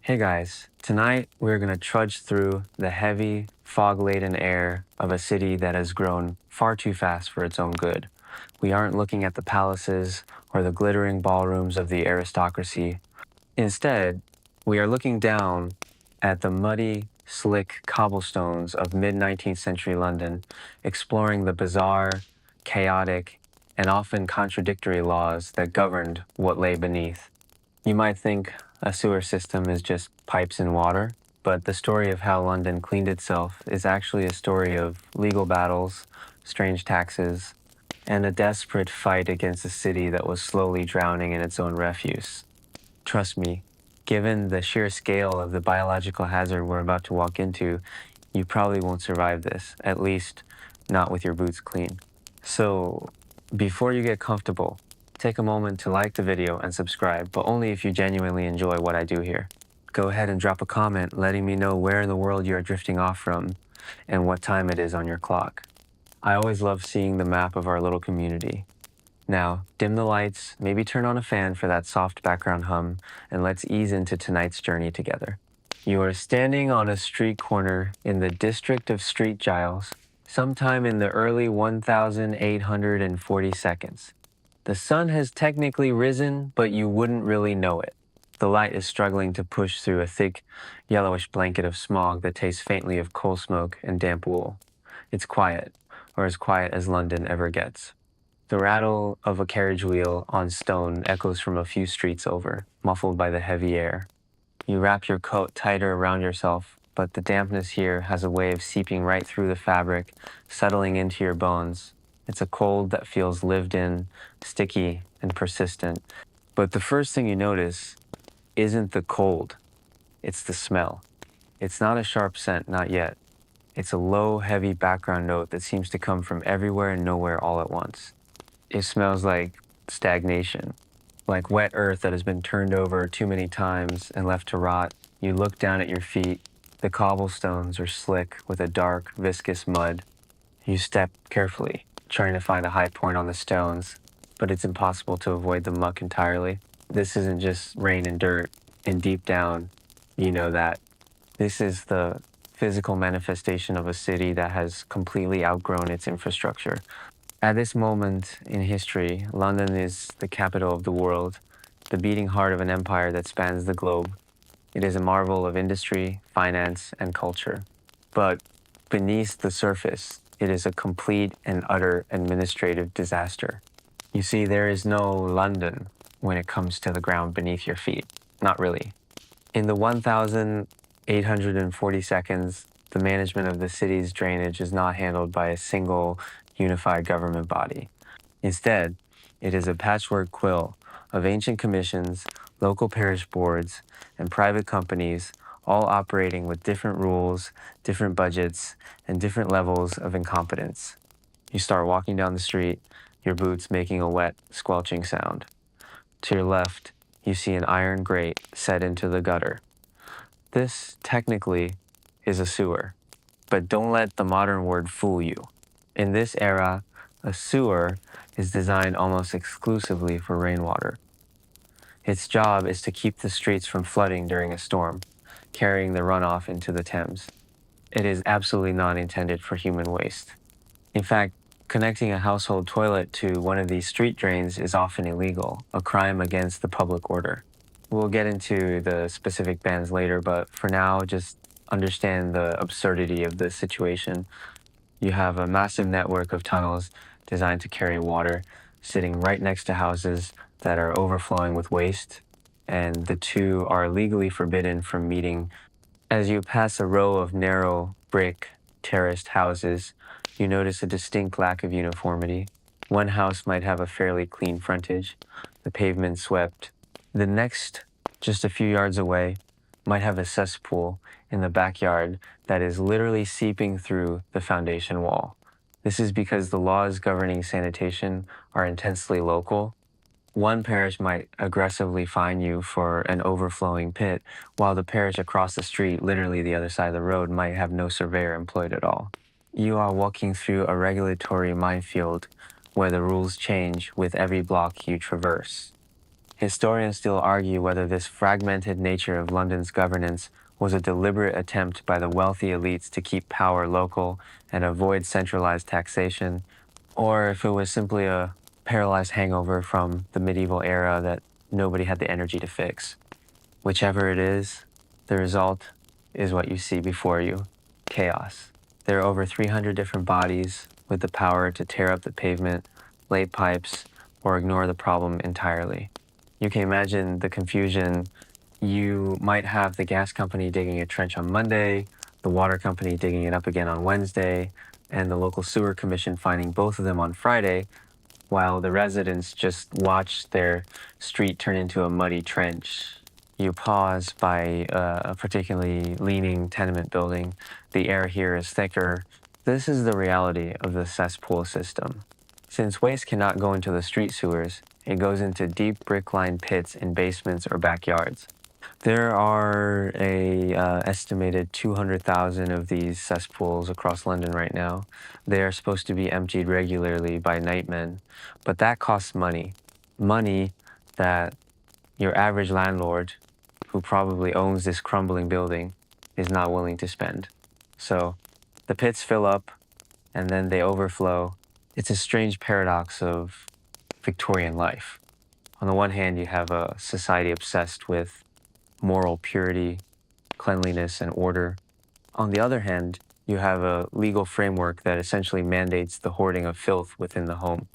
Hey guys, tonight we're going to trudge through the heavy, fog-laden air of a city that has grown far too fast for its own good. We aren't looking at the palaces or the glittering ballrooms of the aristocracy. Instead, we are looking down at the muddy, slick cobblestones of mid-19th century London, exploring the bizarre, chaotic, and often contradictory laws that governed what lay beneath. You might think a sewer system is just pipes and water, but the story of how London cleaned itself is actually a story of legal battles, strange taxes, and a desperate fight against a city that was slowly drowning in its own refuse. Trust me, given the sheer scale of the biological hazard we're about to walk into, you probably won't survive this, at least not with your boots clean. So, before you get comfortable, take a moment to like the video and subscribe, but only if you genuinely enjoy what I do here. Go ahead and drop a comment letting me know where in the world you are drifting off from and what time it is on your clock. I always love seeing the map of our little community. Now, dim the lights, maybe turn on a fan for that soft background hum, and let's ease into tonight's journey together. You are standing on a street corner in the district of Street Giles, sometime in the early 1840 seconds. The sun has technically risen, but you wouldn't really know it. The light is struggling to push through a thick, yellowish blanket of smog that tastes faintly of coal smoke and damp wool. It's quiet, or as quiet as London ever gets. The rattle of a carriage wheel on stone echoes from a few streets over, muffled by the heavy air. You wrap your coat tighter around yourself, but the dampness here has a way of seeping right through the fabric, settling into your bones. It's a cold that feels lived in, sticky, and persistent. But the first thing you notice isn't the cold, it's the smell. It's not a sharp scent, not yet. It's a low, heavy background note that seems to come from everywhere and nowhere all at once. It smells like stagnation, like wet earth that has been turned over too many times and left to rot. You look down at your feet. The cobblestones are slick with a dark, viscous mud. You step carefully, trying to find a high point on the stones, but it's impossible to avoid the muck entirely. This isn't just rain and dirt, and deep down, you know that. This is the physical manifestation of a city that has completely outgrown its infrastructure. At this moment in history, London is the capital of the world, the beating heart of an empire that spans the globe. It is a marvel of industry, finance, and culture. But beneath the surface, it is a complete and utter administrative disaster. You see, there is no London when it comes to the ground beneath your feet. Not really. In the 1840 seconds, the management of the city's drainage is not handled by a single unified government body. Instead, it is a patchwork quilt of ancient commissions, local parish boards, and private companies, all operating with different rules, different budgets, and different levels of incompetence. You start walking down the street, your boots making a wet, squelching sound. To your left, you see an iron grate set into the gutter. This, technically, is a sewer, but don't let the modern word fool you. In this era, a sewer is designed almost exclusively for rainwater. Its job is to keep the streets from flooding during a storm, carrying the runoff into the Thames. It is absolutely not intended for human waste. In fact, connecting a household toilet to one of these street drains is often illegal, a crime against the public order. We'll get into the specific bans later, but for now, just understand the absurdity of the situation. You have a massive network of tunnels designed to carry water sitting right next to houses that are overflowing with waste, and the two are legally forbidden from meeting. As you pass a row of narrow, brick, terraced houses, you notice a distinct lack of uniformity. One house might have a fairly clean frontage, the pavement swept. The next, just a few yards away, might have a cesspool in the backyard that is literally seeping through the foundation wall. This is because the laws governing sanitation are intensely local. One parish might aggressively fine you for an overflowing pit, while the parish across the street, literally the other side of the road, might have no surveyor employed at all. You are walking through a regulatory minefield where the rules change with every block you traverse. Historians still argue whether this fragmented nature of London's governance was a deliberate attempt by the wealthy elites to keep power local and avoid centralized taxation, or if it was simply a paralyzed hangover from the medieval era that nobody had the energy to fix. Whichever it is, the result is what you see before you: chaos. There are over 300 different bodies with the power to tear up the pavement, lay pipes, or ignore the problem entirely. You can imagine the confusion. You might have the gas company digging a trench on Monday, the water company digging it up again on Wednesday, and the local sewer commission finding both of them on Friday, while the residents just watch their street turn into a muddy trench. You pause by a particularly leaning tenement building. The air here is thicker. This is the reality of the cesspool system. Since waste cannot go into the street sewers, it goes into deep brick-lined pits in basements or backyards. There are a estimated 200,000 of these cesspools across London right now. They are supposed to be emptied regularly by nightmen, but that costs money. Money that your average landlord, who probably owns this crumbling building, is not willing to spend. So the pits fill up and then they overflow. It's a strange paradox of Victorian life. On the one hand, you have a society obsessed with moral purity, cleanliness, and order. On the other hand, you have a legal framework that essentially mandates the hoarding of filth within the home.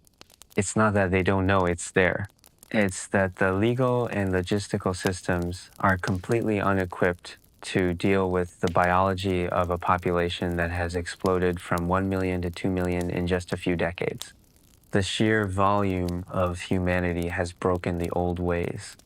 It's not that they don't know it's there. It's that the legal and logistical systems are completely unequipped to deal with the biology of a population that has exploded from 1 million to 2 million in just a few decades. The sheer volume of humanity has broken the old ways.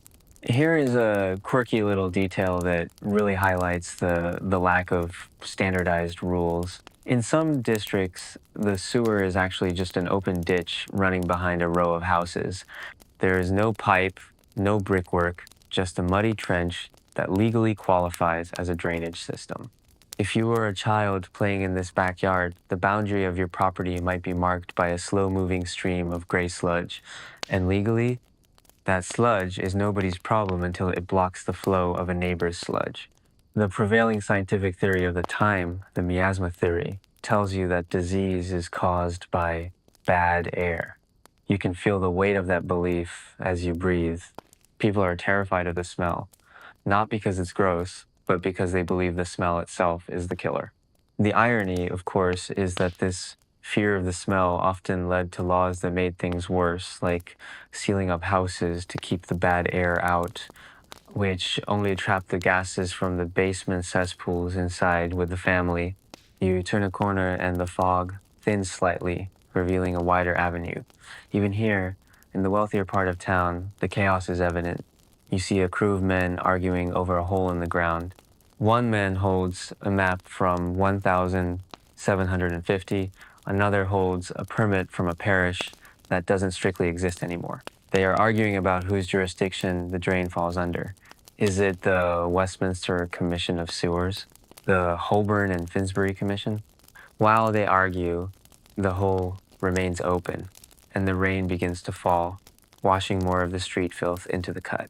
Here is a quirky little detail that really highlights the lack of standardized rules. In some districts, the sewer is actually just an open ditch running behind a row of houses. There is no pipe, no brickwork, just a muddy trench that legally qualifies as a drainage system. If you were a child playing in this backyard, the boundary of your property might be marked by a slow-moving stream of gray sludge, and legally, that sludge is nobody's problem until it blocks the flow of a neighbor's sludge. The prevailing scientific theory of the time, the miasma theory, tells you that disease is caused by bad air. You can feel the weight of that belief as you breathe. People are terrified of the smell, not because it's gross, but because they believe the smell itself is the killer. The irony, of course, is that this fear of the smell often led to laws that made things worse, like sealing up houses to keep the bad air out, which only trapped the gases from the basement cesspools inside with the family. You turn a corner and the fog thins slightly, revealing a wider avenue. Even here, in the wealthier part of town, the chaos is evident. You see a crew of men arguing over a hole in the ground. One man holds a map from 1750. Another holds a permit from a parish that doesn't strictly exist anymore. They are arguing about whose jurisdiction the drain falls under. Is it the Westminster Commission of Sewers? The Holborn and Finsbury Commission? While they argue, the hole remains open, and the rain begins to fall, washing more of the street filth into the cut.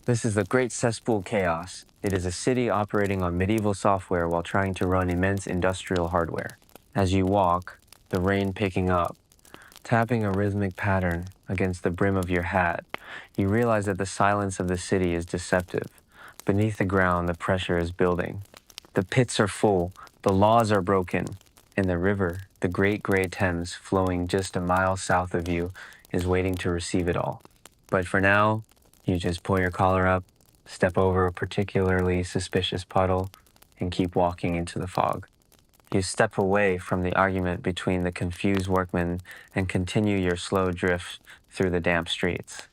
This is the Great Cesspool Chaos. It is a city operating on medieval software while trying to run immense industrial hardware. As you walk, the rain picking up, tapping a rhythmic pattern against the brim of your hat, you realize that the silence of the city is deceptive. Beneath the ground, the pressure is building. The pits are full, the laws are broken, and the river, the great gray Thames flowing just a mile south of you, is waiting to receive it all. But for now, you just pull your collar up, step over a particularly suspicious puddle, and keep walking into the fog. You step away from the argument between the confused workmen and continue your slow drift through the damp streets.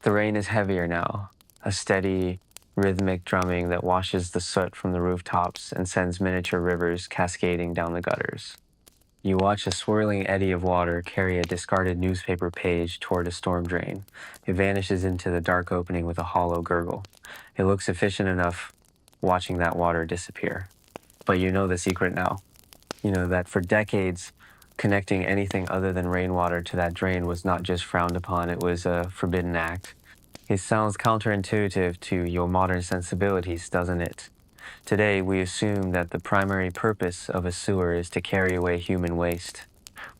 The rain is heavier now, a steady, rhythmic drumming that washes the soot from the rooftops and sends miniature rivers cascading down the gutters. You watch a swirling eddy of water carry a discarded newspaper page toward a storm drain. It vanishes into the dark opening with a hollow gurgle. It looks efficient enough watching that water disappear. But you know the secret now. You know that for decades, connecting anything other than rainwater to that drain was not just frowned upon, it was a forbidden act. It sounds counterintuitive to your modern sensibilities, doesn't it? Today, we assume that the primary purpose of a sewer is to carry away human waste.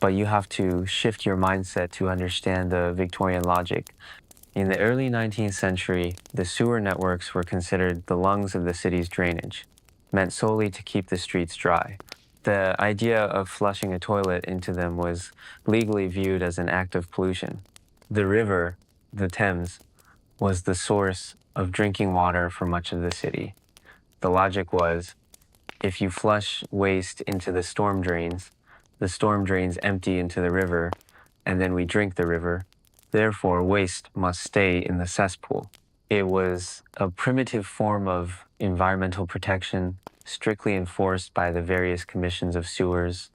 But you have to shift your mindset to understand the Victorian logic. In the early 19th century, the sewer networks were considered the lungs of the city's drainage, meant solely to keep the streets dry. The idea of flushing a toilet into them was legally viewed as an act of pollution. The river, the Thames, was the source of drinking water for much of the city. The logic was, if you flush waste into the storm drains empty into the river, and then we drink the river. Therefore, waste must stay in the cesspool. It was a primitive form of environmental protection, strictly enforced by the various commissions of sewers.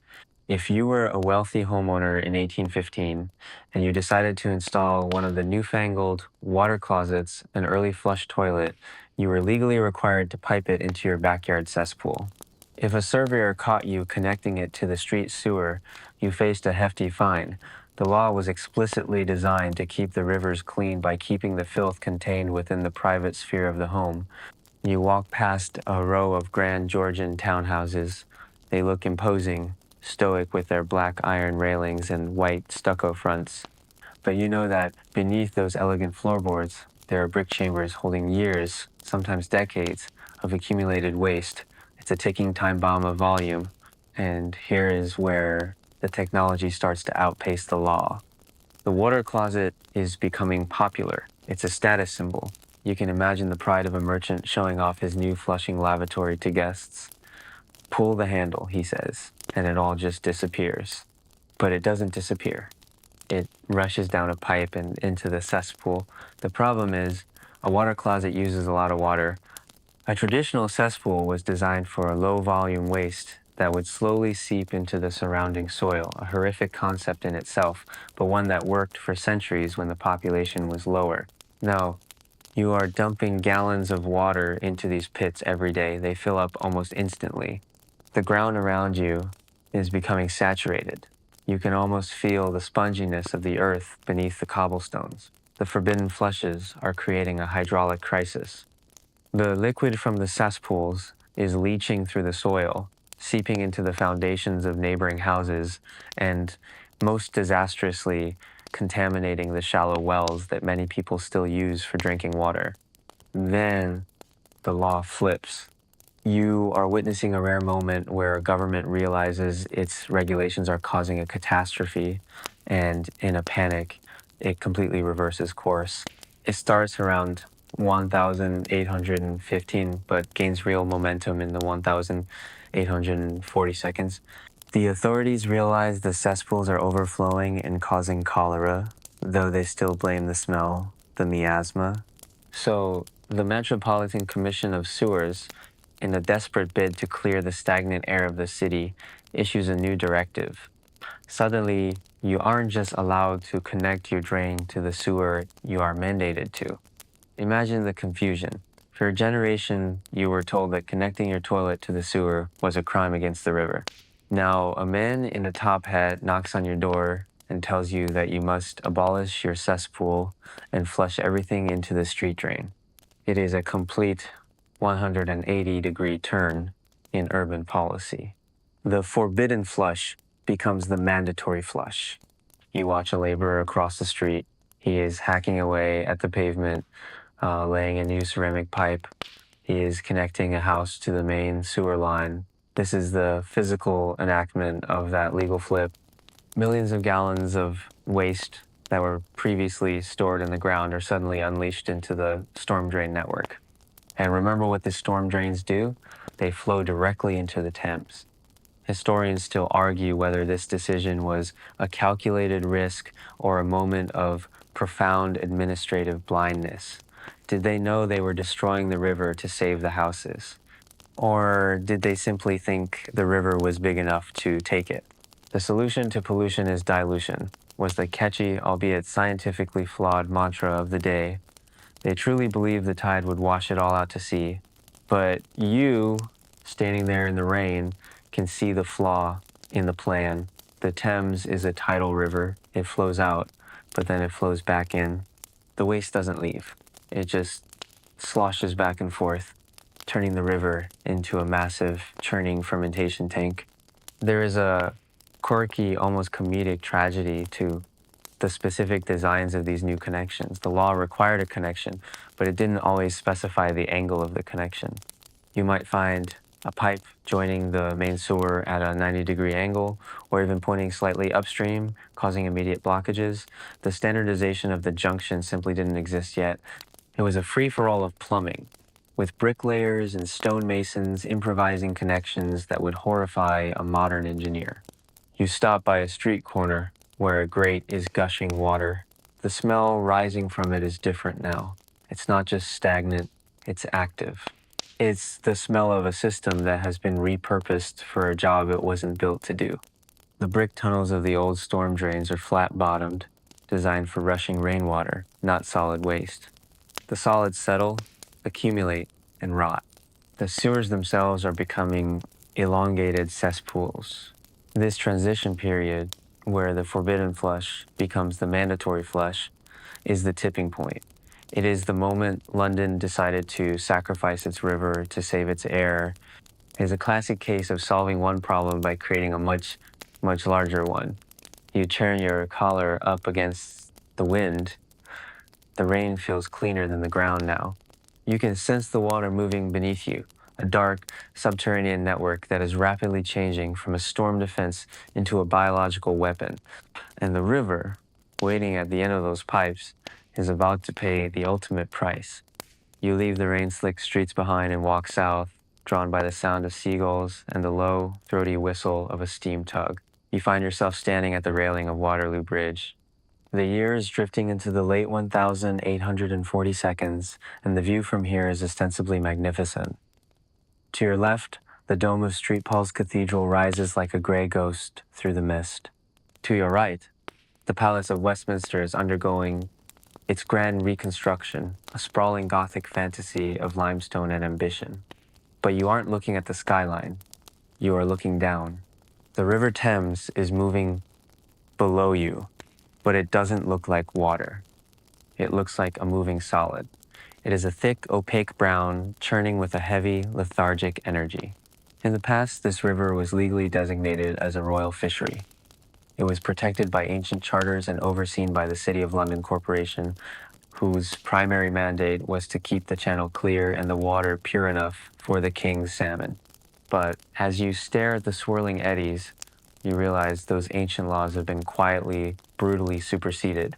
If you were a wealthy homeowner in 1815 and you decided to install one of the newfangled water closets, an early flush toilet, you were legally required to pipe it into your backyard cesspool. If a surveyor caught you connecting it to the street sewer, you faced a hefty fine. The law was explicitly designed to keep the rivers clean by keeping the filth contained within the private sphere of the home. You walk past a row of grand Georgian townhouses. They look imposing, stoic with their black iron railings and white stucco fronts. But you know that beneath those elegant floorboards, there are brick chambers holding years, sometimes decades, of accumulated waste. It's a ticking time bomb of volume. And here is where the technology starts to outpace the law. The water closet is becoming popular. It's a status symbol. You can imagine the pride of a merchant showing off his new flushing lavatory to guests. Pull the handle, he says, and it all just disappears. But it doesn't disappear. It rushes down a pipe and into the cesspool. The problem is, a water closet uses a lot of water. A traditional cesspool was designed for a low-volume waste that would slowly seep into the surrounding soil, a horrific concept in itself, but one that worked for centuries when the population was lower. Now, you are dumping gallons of water into these pits every day. They fill up almost instantly. The ground around you is becoming saturated. You can almost feel the sponginess of the earth beneath the cobblestones. The forbidden flushes are creating a hydraulic crisis. The liquid from the cesspools is leaching through the soil, seeping into the foundations of neighboring houses, and most disastrously contaminating the shallow wells that many people still use for drinking water. Then the law flips. You are witnessing a rare moment where a government realizes its regulations are causing a catastrophe, and in a panic, it completely reverses course. It starts around 1815, but gains real momentum in the 1840 seconds. The authorities realize the cesspools are overflowing and causing cholera, though they still blame the smell, the miasma. So the Metropolitan Commission of Sewers, in a desperate bid to clear the stagnant air of the city, issues a new directive. Suddenly, you aren't just allowed to connect your drain to the sewer, you are mandated to. Imagine the confusion. For a generation, you were told that connecting your toilet to the sewer was a crime against the river. Now, a man in a top hat knocks on your door and tells you that you must abolish your cesspool and flush everything into the street drain. It is a complete 180-degree turn in urban policy. The forbidden flush becomes the mandatory flush. You watch a laborer across the street. He is hacking away at the pavement, laying a new ceramic pipe. He is connecting a house to the main sewer line. This is the physical enactment of that legal flip. Millions of gallons of waste that were previously stored in the ground are suddenly unleashed into the storm drain network. And remember what the storm drains do? They flow directly into the Thames. Historians still argue whether this decision was a calculated risk or a moment of profound administrative blindness. Did they know they were destroying the river to save the houses? Or did they simply think the river was big enough to take it? The solution to pollution is dilution, was the catchy, albeit scientifically flawed mantra of the day. They truly believed the tide would wash it all out to sea. But you, standing there in the rain, can see the flaw in the plan. The Thames is a tidal river. It flows out, but then it flows back in. The waste doesn't leave. It just sloshes back and forth, turning the river into a massive churning fermentation tank. There is a quirky, almost comedic tragedy to the specific designs of these new connections. The law required a connection, but it didn't always specify the angle of the connection. You might find a pipe joining the main sewer at a 90-degree angle, or even pointing slightly upstream, causing immediate blockages. The standardization of the junction simply didn't exist yet. It was a free-for-all of plumbing, with bricklayers and stonemasons improvising connections that would horrify a modern engineer. You stop by a street corner where a grate is gushing water. The smell rising from it is different now. It's not just stagnant, it's active. It's the smell of a system that has been repurposed for a job it wasn't built to do. The brick tunnels of the old storm drains are flat-bottomed, designed for rushing rainwater, not solid waste. The solids settle, accumulate, and rot. The sewers themselves are becoming elongated cesspools. This transition period, where the forbidden flush becomes the mandatory flush, is the tipping point. It is the moment London decided to sacrifice its river to save its air. It is a classic case of solving one problem by creating a much, much larger one. You turn your collar up against the wind. The rain feels cleaner than the ground now. You can sense the water moving beneath you, a dark, subterranean network that is rapidly changing from a storm defense into a biological weapon. And the river, waiting at the end of those pipes, is about to pay the ultimate price. You leave the rain-slicked streets behind and walk south, drawn by the sound of seagulls and the low, throaty whistle of a steam tug. You find yourself standing at the railing of Waterloo Bridge. The year is drifting into the late 1840 seconds, and the view from here is ostensibly magnificent. To your left, the dome of St. Paul's Cathedral rises like a gray ghost through the mist. To your right, the Palace of Westminster is undergoing its grand reconstruction, a sprawling Gothic fantasy of limestone and ambition. But you aren't looking at the skyline. You are looking down. The River Thames is moving below you, but it doesn't look like water. It looks like a moving solid. It is a thick, opaque brown, churning with a heavy, lethargic energy. In the past, this river was legally designated as a royal fishery. It was protected by ancient charters and overseen by the City of London Corporation, whose primary mandate was to keep the channel clear and the water pure enough for the king's salmon. But as you stare at the swirling eddies, you realize those ancient laws have been quietly, brutally superseded.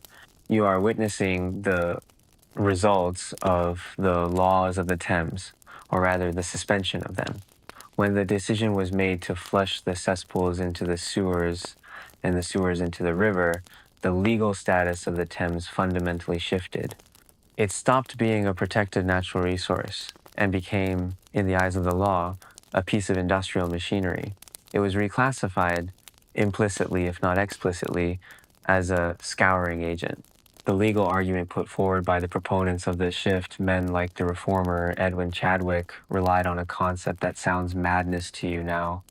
You are witnessing the results of the laws of the Thames, or rather the suspension of them. When the decision was made to flush the cesspools into the sewers and the sewers into the river, the legal status of the Thames fundamentally shifted. It stopped being a protected natural resource and became, in the eyes of the law, a piece of industrial machinery. It was reclassified, implicitly if not explicitly, as a scouring agent. The legal argument put forward by the proponents of this shift, men like the reformer Edwin Chadwick, relied on a concept that sounds madness to you now.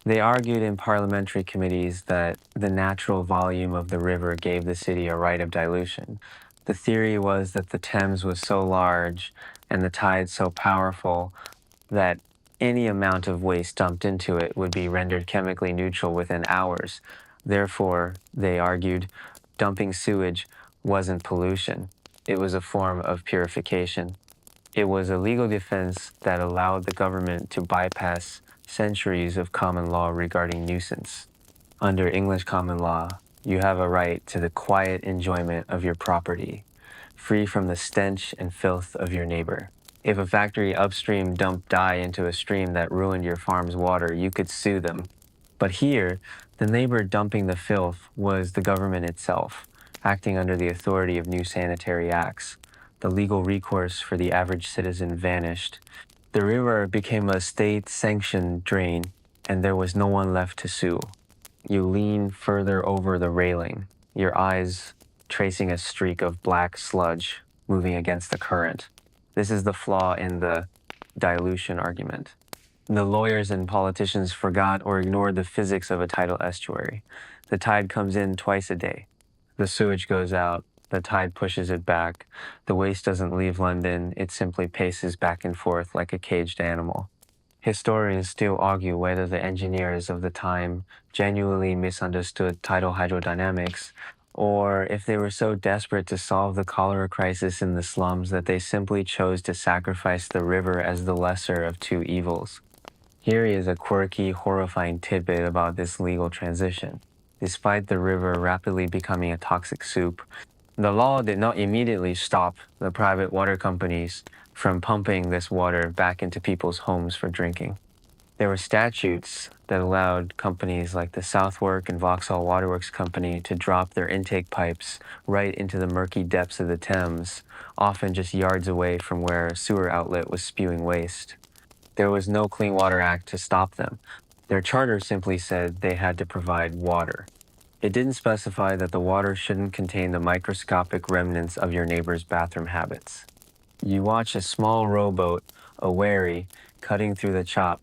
They argued in parliamentary committees that the natural volume of the river gave the city a right of dilution. The theory was that the Thames was so large and the tide so powerful that any amount of waste dumped into it would be rendered chemically neutral within hours. Therefore, they argued, dumping sewage wasn't pollution. It was a form of purification. It was a legal defense that allowed the government to bypass centuries of common law regarding nuisance. Under English common law, you have a right to the quiet enjoyment of your property, free from the stench and filth of your neighbor. If a factory upstream dumped dye into a stream that ruined your farm's water, you could sue them. But here, the neighbor dumping the filth was the government itself, acting under the authority of new sanitary acts. The legal recourse for the average citizen vanished. The river became a state-sanctioned drain, and there was no one left to sue. You lean further over the railing, your eyes tracing a streak of black sludge moving against the current. This is the flaw in the dilution argument. The lawyers and politicians forgot or ignored the physics of a tidal estuary. The tide comes in twice a day. The sewage goes out the tide pushes it back. The waste doesn't leave London, it simply paces back and forth like a caged animal. Historians still argue whether the engineers of the time genuinely misunderstood tidal hydrodynamics, or if they were so desperate to solve the cholera crisis in the slums that they simply chose to sacrifice the river as the lesser of two evils. Here is a quirky, horrifying tidbit about this legal transition. Despite the river rapidly becoming a toxic soup, the law did not immediately stop the private water companies from pumping this water back into people's homes for drinking. There were statutes that allowed companies like the Southwark and Vauxhall Waterworks Company to drop their intake pipes right into the murky depths of the Thames, often just yards away from where a sewer outlet was spewing waste. There was no Clean Water Act to stop them. Their charter simply said they had to provide water. It didn't specify that the water shouldn't contain the microscopic remnants of your neighbor's bathroom habits. You watch a small rowboat, a wherry, cutting through the chop.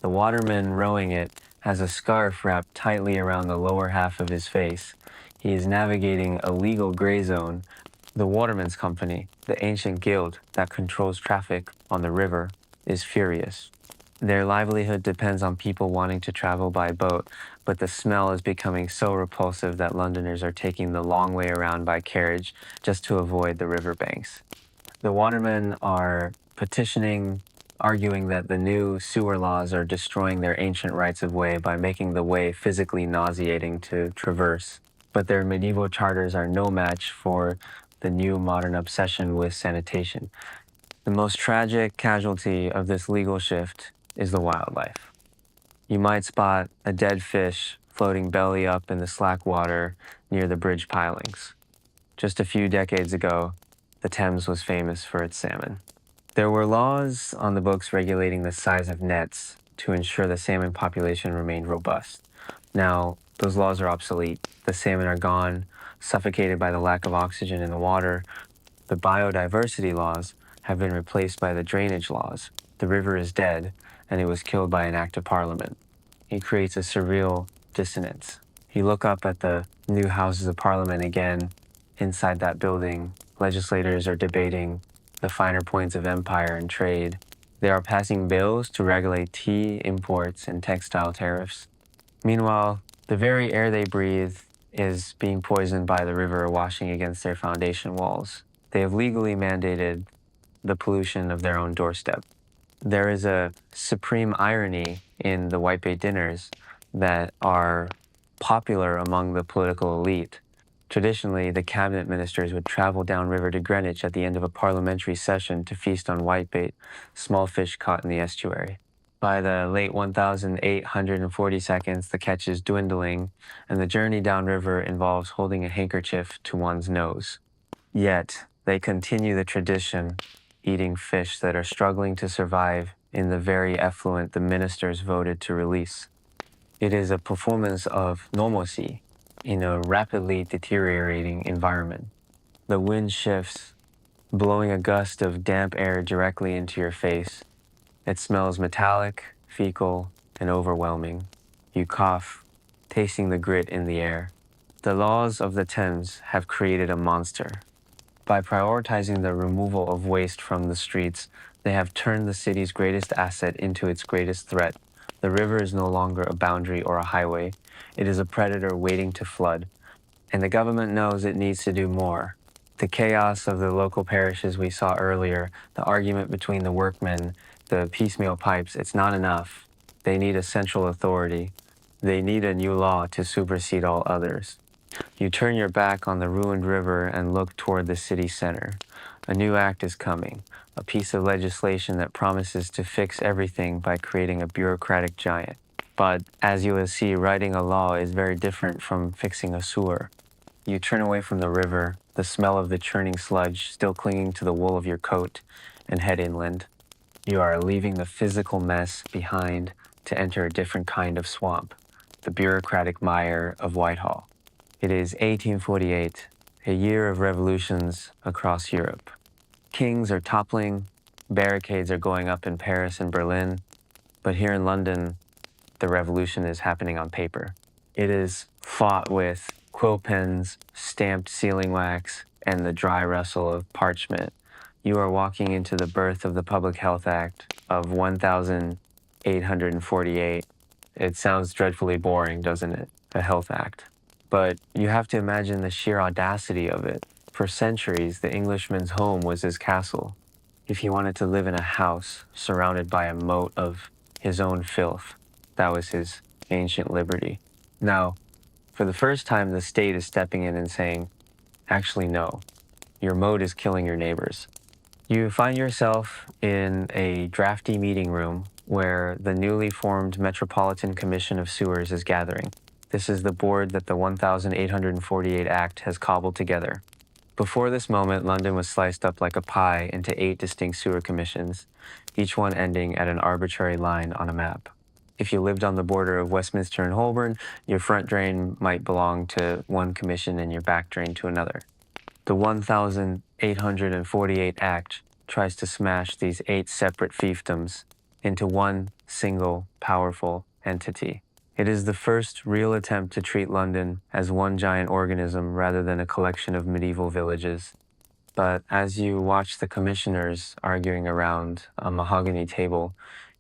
The waterman rowing it has a scarf wrapped tightly around the lower half of his face. He is navigating a legal gray zone. The Watermen's Company, the ancient guild that controls traffic on the river, is furious. Their livelihood depends on people wanting to travel by boat, but the smell is becoming so repulsive that Londoners are taking the long way around by carriage just to avoid the riverbanks. The watermen are petitioning, arguing that the new sewer laws are destroying their ancient rights of way by making the way physically nauseating to traverse. But their medieval charters are no match for the new modern obsession with sanitation. The most tragic casualty of this legal shift is the wildlife. You might spot a dead fish floating belly up in the slack water near the bridge pilings. Just a few decades ago, the Thames was famous for its salmon. There were laws on the books regulating the size of nets to ensure the salmon population remained robust. Now, those laws are obsolete. The salmon are gone, suffocated by the lack of oxygen in the water. The biodiversity laws have been replaced by the drainage laws. The river is dead, and it was killed by an act of parliament. It creates a surreal dissonance. You look up at the new Houses of Parliament again. Inside that building, legislators are debating the finer points of empire and trade. They are passing bills to regulate tea imports and textile tariffs. Meanwhile, the very air they breathe is being poisoned by the river washing against their foundation walls. They have legally mandated the pollution of their own doorstep. There is a supreme irony in the whitebait dinners that are popular among the political elite. Traditionally, the cabinet ministers would travel downriver to Greenwich at the end of a parliamentary session to feast on whitebait, small fish caught in the estuary. By the late 1840 seconds, the catch is dwindling, and the journey downriver involves holding a handkerchief to one's nose. Yet, they continue the tradition, eating fish that are struggling to survive in the very effluent the ministers voted to release. It is a performance of normalcy in a rapidly deteriorating environment. The wind shifts, blowing a gust of damp air directly into your face. It smells metallic, fecal, and overwhelming. You cough, tasting the grit in the air. The laws of the Thames have created a monster. By prioritizing the removal of waste from the streets, they have turned the city's greatest asset into its greatest threat. The river is no longer a boundary or a highway. It is a predator waiting to flood. And the government knows it needs to do more. The chaos of the local parishes we saw earlier, the argument between the workmen, the piecemeal pipes, it's not enough. They need a central authority. They need a new law to supersede all others. You turn your back on the ruined river and look toward the city center. A new act is coming, a piece of legislation that promises to fix everything by creating a bureaucratic giant. But as you will see, writing a law is very different from fixing a sewer. You turn away from the river, the smell of the churning sludge still clinging to the wool of your coat, and head inland. You are leaving the physical mess behind to enter a different kind of swamp, the bureaucratic mire of Whitehall. It is 1848, a year of revolutions across Europe. Kings are toppling, barricades are going up in Paris and Berlin, but here in London, the revolution is happening on paper. It is fought with quill pens, stamped sealing wax, and the dry rustle of parchment. You are walking into the birth of the Public Health Act of 1848. It sounds dreadfully boring, doesn't it? A health act. But you have to imagine the sheer audacity of it. For centuries, the Englishman's home was his castle. If he wanted to live in a house surrounded by a moat of his own filth, that was his ancient liberty. Now, for the first time, the state is stepping in and saying, actually, no, your moat is killing your neighbors. You find yourself in a drafty meeting room where the newly formed Metropolitan Commission of Sewers is gathering. This is the board that the 1848 Act has cobbled together. Before this moment, London was sliced up like a pie into 8 distinct sewer commissions, each one ending at an arbitrary line on a map. If you lived on the border of Westminster and Holborn, your front drain might belong to one commission and your back drain to another. The 1848 Act tries to smash these 8 separate fiefdoms into one single powerful entity. It is the first real attempt to treat London as one giant organism rather than a collection of medieval villages. But as you watch the commissioners arguing around a mahogany table,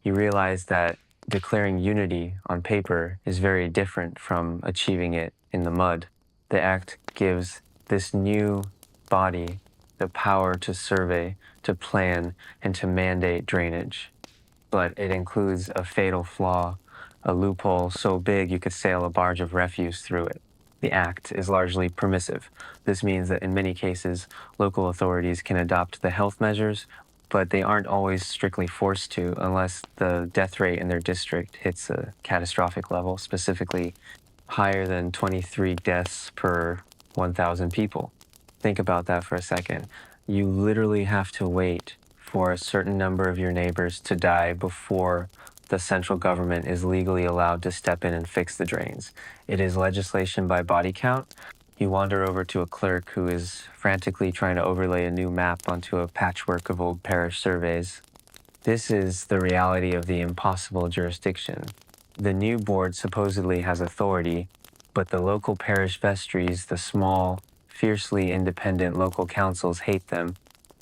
you realize that declaring unity on paper is very different from achieving it in the mud. The act gives this new body the power to survey, to plan, and to mandate drainage. But it includes a fatal flaw, a loophole so big you could sail a barge of refuse through it. The act is largely permissive. This means that in many cases, local authorities can adopt the health measures, but they aren't always strictly forced to unless the death rate in their district hits a catastrophic level, specifically higher than 23 deaths per 1,000 people. Think about that for a second. You literally have to wait for a certain number of your neighbors to die before the central government is legally allowed to step in and fix the drains. It is legislation by body count. You wander over to a clerk who is frantically trying to overlay a new map onto a patchwork of old parish surveys. This is the reality of the impossible jurisdiction. The new board supposedly has authority, but the local parish vestries, the small, fiercely independent local councils, hate them.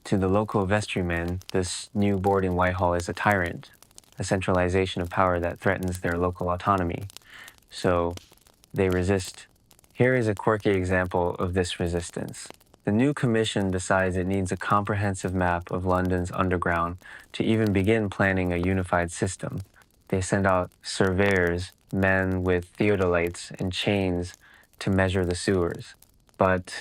To the local vestrymen, this new board in Whitehall is a tyrant, a centralization of power that threatens their local autonomy. So they resist. Here is a quirky example of this resistance. The new commission decides it needs a comprehensive map of London's underground to even begin planning a unified system. They send out surveyors, men with theodolites and chains, to measure the sewers. But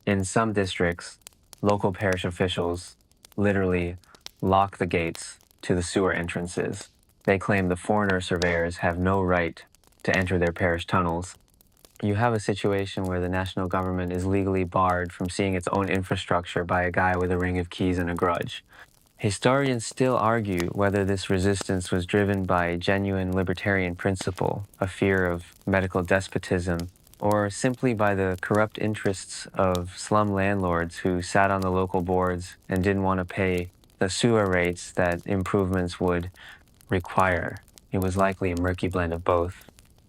in some districts, local parish officials literally lock the gates to the sewer entrances. They claim the foreigner surveyors have no right to enter their parish tunnels. You have a situation where the national government is legally barred from seeing its own infrastructure by a guy with a ring of keys and a grudge. Historians still argue whether this resistance was driven by genuine libertarian principle, a fear of medical despotism, or simply by the corrupt interests of slum landlords who sat on the local boards and didn't want to pay the sewer rates that improvements would require. It was likely a murky blend of both.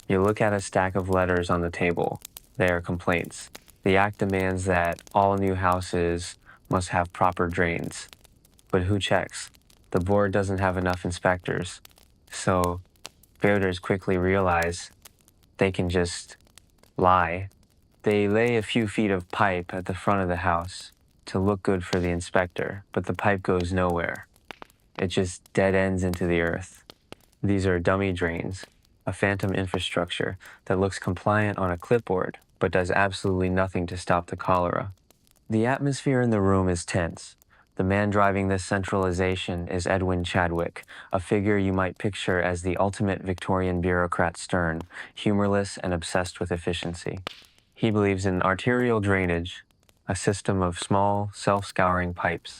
You look at a stack of letters on the table. They are complaints. The act demands that all new houses must have proper drains. But who checks? The board doesn't have enough inspectors. So builders quickly realize they can just lie. They lay a few feet of pipe at the front of the house to look good for the inspector, but the pipe goes nowhere. It just dead ends into the earth. These are dummy drains, a phantom infrastructure that looks compliant on a clipboard, but does absolutely nothing to stop the cholera. The atmosphere in the room is tense. The man driving this centralization is Edwin Chadwick, a figure you might picture as the ultimate Victorian bureaucrat stern, humorless and obsessed with efficiency. He believes in arterial drainage, a system of small, self-scouring pipes,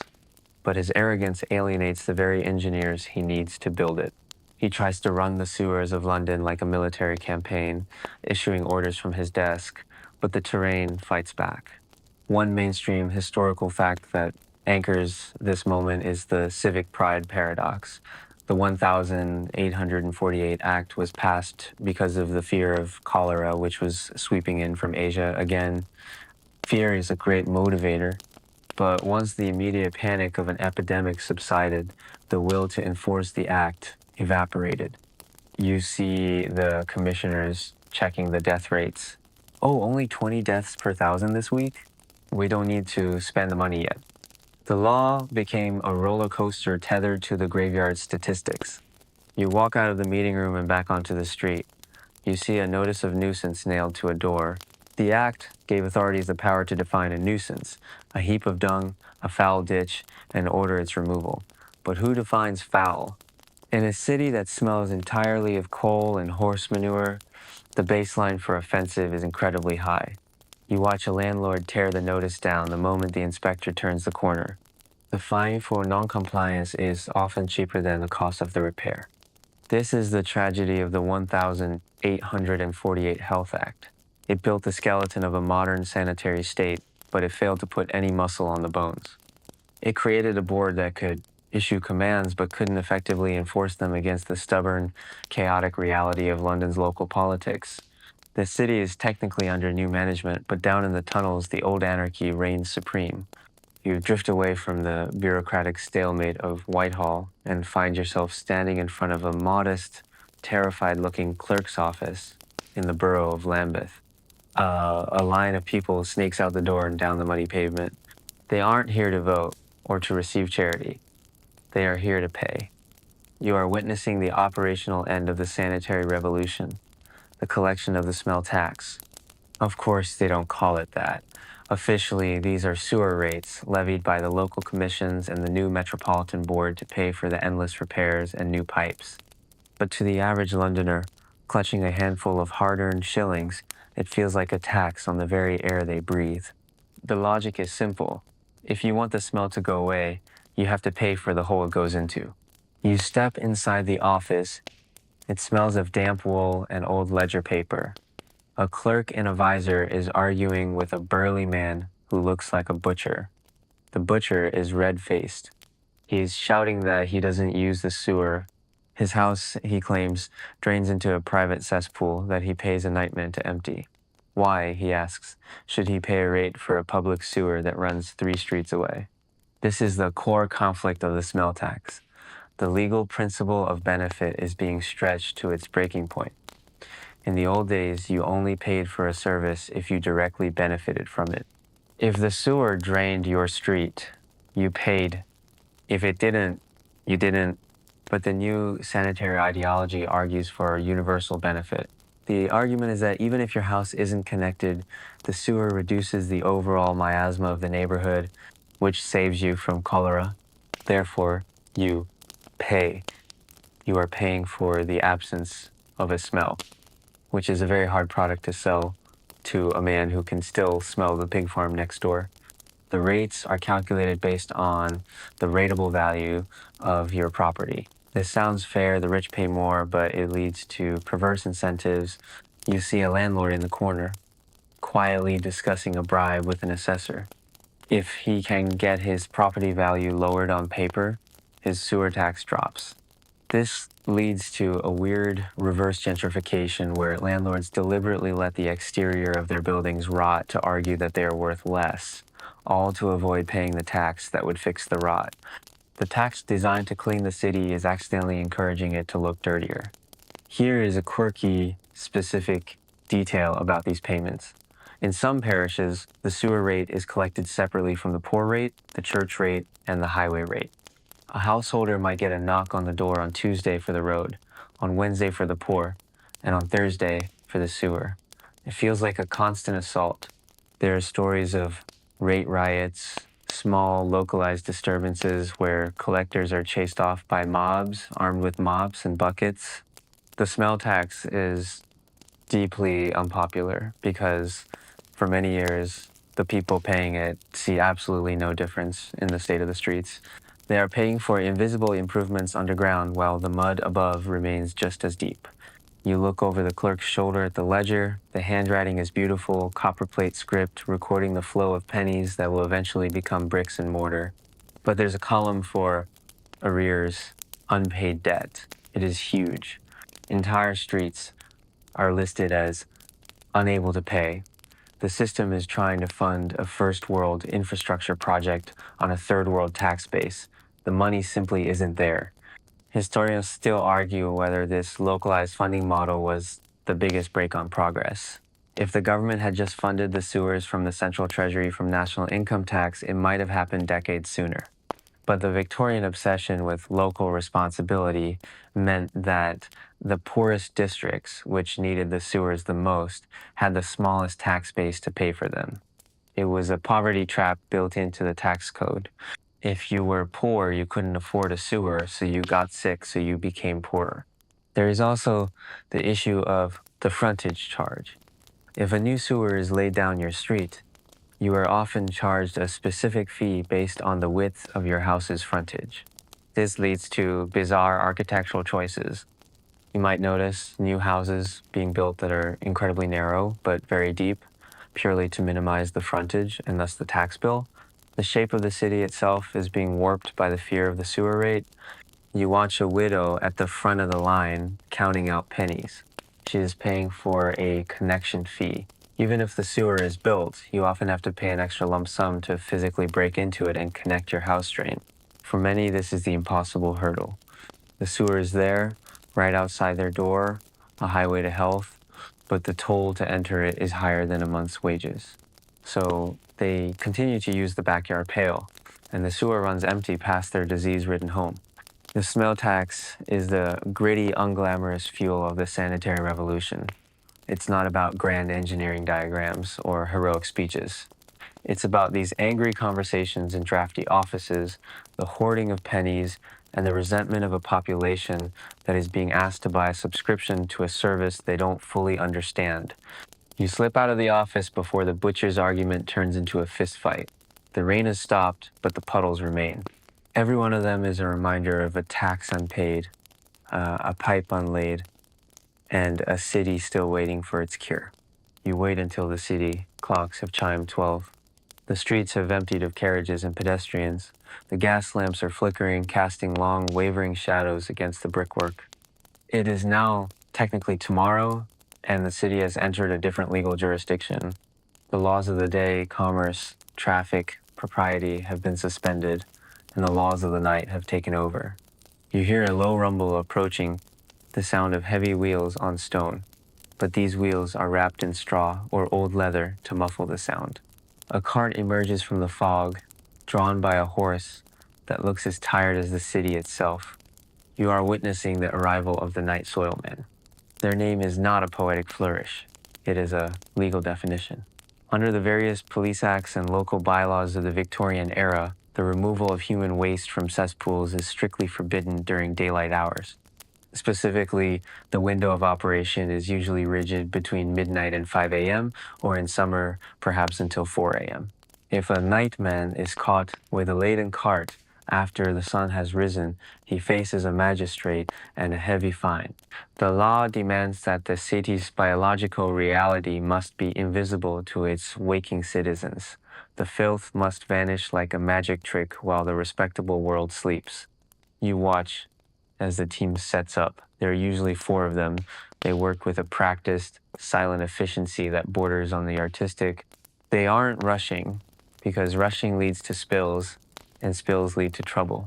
but his arrogance alienates the very engineers he needs to build it. He tries to run the sewers of London like a military campaign, issuing orders from his desk, but the terrain fights back. One mainstream historical fact that anchors this moment is the civic pride paradox. The 1848 Act was passed because of the fear of cholera, which was sweeping in from Asia again. Fear is a great motivator, but once the immediate panic of an epidemic subsided, the will to enforce the act evaporated. You see the commissioners checking the death rates. Oh, only 20 deaths per thousand this week? We don't need to spend the money yet. The law became a roller coaster tethered to the graveyard statistics. You walk out of the meeting room and back onto the street. You see a notice of nuisance nailed to a door. The act gave authorities the power to define a nuisance, a heap of dung, a foul ditch, and order its removal. But who defines foul? In a city that smells entirely of coal and horse manure, the baseline for offensive is incredibly high. You watch a landlord tear the notice down the moment the inspector turns the corner. The fine for noncompliance is often cheaper than the cost of the repair. This is the tragedy of the 1848 Health Act. It built the skeleton of a modern sanitary state, but it failed to put any muscle on the bones. It created a board that could issue commands but couldn't effectively enforce them against the stubborn, chaotic reality of London's local politics. The city is technically under new management, but down in the tunnels, the old anarchy reigns supreme. You drift away from the bureaucratic stalemate of Whitehall and find yourself standing in front of a modest, terrified-looking clerk's office in the borough of Lambeth. A line of people snakes out the door and down the muddy pavement. They aren't here to vote or to receive charity. They are here to pay. You are witnessing the operational end of the sanitary revolution, the collection of the smell tax. Of course, they don't call it that. Officially, these are sewer rates levied by the local commissions and the new Metropolitan Board to pay for the endless repairs and new pipes. But to the average Londoner, clutching a handful of hard-earned shillings, it feels like a tax on the very air they breathe. The logic is simple. If you want the smell to go away, you have to pay for the hole it goes into. You step inside the office. It smells of damp wool and old ledger paper. A clerk in a visor is arguing with a burly man who looks like a butcher. The butcher is red-faced. He's shouting that he doesn't use the sewer. His house, he claims, drains into a private cesspool that he pays a nightman to empty. Why, he asks, should he pay a rate for a public sewer that runs 3 streets away? This is the core conflict of the smell tax. The legal principle of benefit is being stretched to its breaking point. In the old days, you only paid for a service if you directly benefited from it. If the sewer drained your street, you paid. If it didn't, you didn't. But the new sanitary ideology argues for a universal benefit. The argument is that even if your house isn't connected, the sewer reduces the overall miasma of the neighborhood, which saves you from cholera. Therefore, you pay. You are paying for the absence of a smell, which is a very hard product to sell to a man who can still smell the pig farm next door. The rates are calculated based on the rateable value of your property. This sounds fair, the rich pay more, but it leads to perverse incentives. You see a landlord in the corner, quietly discussing a bribe with an assessor. If he can get his property value lowered on paper, his sewer tax drops. This leads to a weird reverse gentrification where landlords deliberately let the exterior of their buildings rot to argue that they are worth less, all to avoid paying the tax that would fix the rot. The tax designed to clean the city is accidentally encouraging it to look dirtier. Here is a quirky, specific detail about these payments. In some parishes, the sewer rate is collected separately from the poor rate, the church rate, and the highway rate. A householder might get a knock on the door on Tuesday for the road, on Wednesday for the poor, and on Thursday for the sewer. It feels like a constant assault. There are stories of rate riots, small localized disturbances where collectors are chased off by mobs armed with mops and buckets. The smell tax is deeply unpopular because for many years, the people paying it see absolutely no difference in the state of the streets. They are paying for invisible improvements underground while the mud above remains just as deep. You look over the clerk's shoulder at the ledger. The handwriting is beautiful, copperplate script recording the flow of pennies that will eventually become bricks and mortar. But there's a column for arrears, unpaid debt. It is huge. Entire streets are listed as unable to pay. The system is trying to fund a first world infrastructure project on a third world tax base. The money simply isn't there. Historians still argue whether this localized funding model was the biggest break on progress. If the government had just funded the sewers from the central treasury from national income tax, it might have happened decades sooner. But the Victorian obsession with local responsibility meant that the poorest districts, which needed the sewers the most, had the smallest tax base to pay for them. It was a poverty trap built into the tax code. If you were poor, you couldn't afford a sewer, so you got sick, so you became poorer. There is also the issue of the frontage charge. If a new sewer is laid down your street, you are often charged a specific fee based on the width of your house's frontage. This leads to bizarre architectural choices. You might notice new houses being built that are incredibly narrow but very deep, purely to minimize the frontage and thus the tax bill. The shape of the city itself is being warped by the fear of the sewer rate. You watch a widow at the front of the line counting out pennies. She is paying for a connection fee. Even if the sewer is built, you often have to pay an extra lump sum to physically break into it and connect your house drain. For many, this is the impossible hurdle. The sewer is there, right outside their door, a highway to health, but the toll to enter it is higher than a month's wages. So they continue to use the backyard pail, and the sewer runs empty past their disease-ridden home. The smell tax is the gritty, unglamorous fuel of the sanitary revolution. It's not about grand engineering diagrams or heroic speeches. It's about these angry conversations in drafty offices, the hoarding of pennies, and the resentment of a population that is being asked to buy a subscription to a service they don't fully understand. You slip out of the office before the butcher's argument turns into a fistfight. The rain has stopped, but the puddles remain. Every one of them is a reminder of a tax unpaid, a pipe unlaid, and a city still waiting for its cure. You wait until the city clocks have chimed 12. The streets have emptied of carriages and pedestrians. The gas lamps are flickering, casting long, wavering shadows against the brickwork. It is now technically tomorrow, and the city has entered a different legal jurisdiction. The laws of the day, commerce, traffic, propriety have been suspended, and the laws of the night have taken over. You hear a low rumble approaching, the sound of heavy wheels on stone, but these wheels are wrapped in straw or old leather to muffle the sound. A cart emerges from the fog, drawn by a horse that looks as tired as the city itself. You are witnessing the arrival of the night soilmen. Their name is not a poetic flourish. It is a legal definition. Under the various police acts and local bylaws of the Victorian era, the removal of human waste from cesspools is strictly forbidden during daylight hours. Specifically, the window of operation is usually rigid between midnight and 5 a.m., or in summer, perhaps until 4 a.m. If a nightman is caught with a laden cart after the sun has risen, he faces a magistrate and a heavy fine. The law demands that the city's biological reality must be invisible to its waking citizens. The filth must vanish like a magic trick while the respectable world sleeps. You watch as the team sets up. There are usually 4 of them. They work with a practiced, silent efficiency that borders on the artistic. They aren't rushing, because rushing leads to spills, and spills lead to trouble.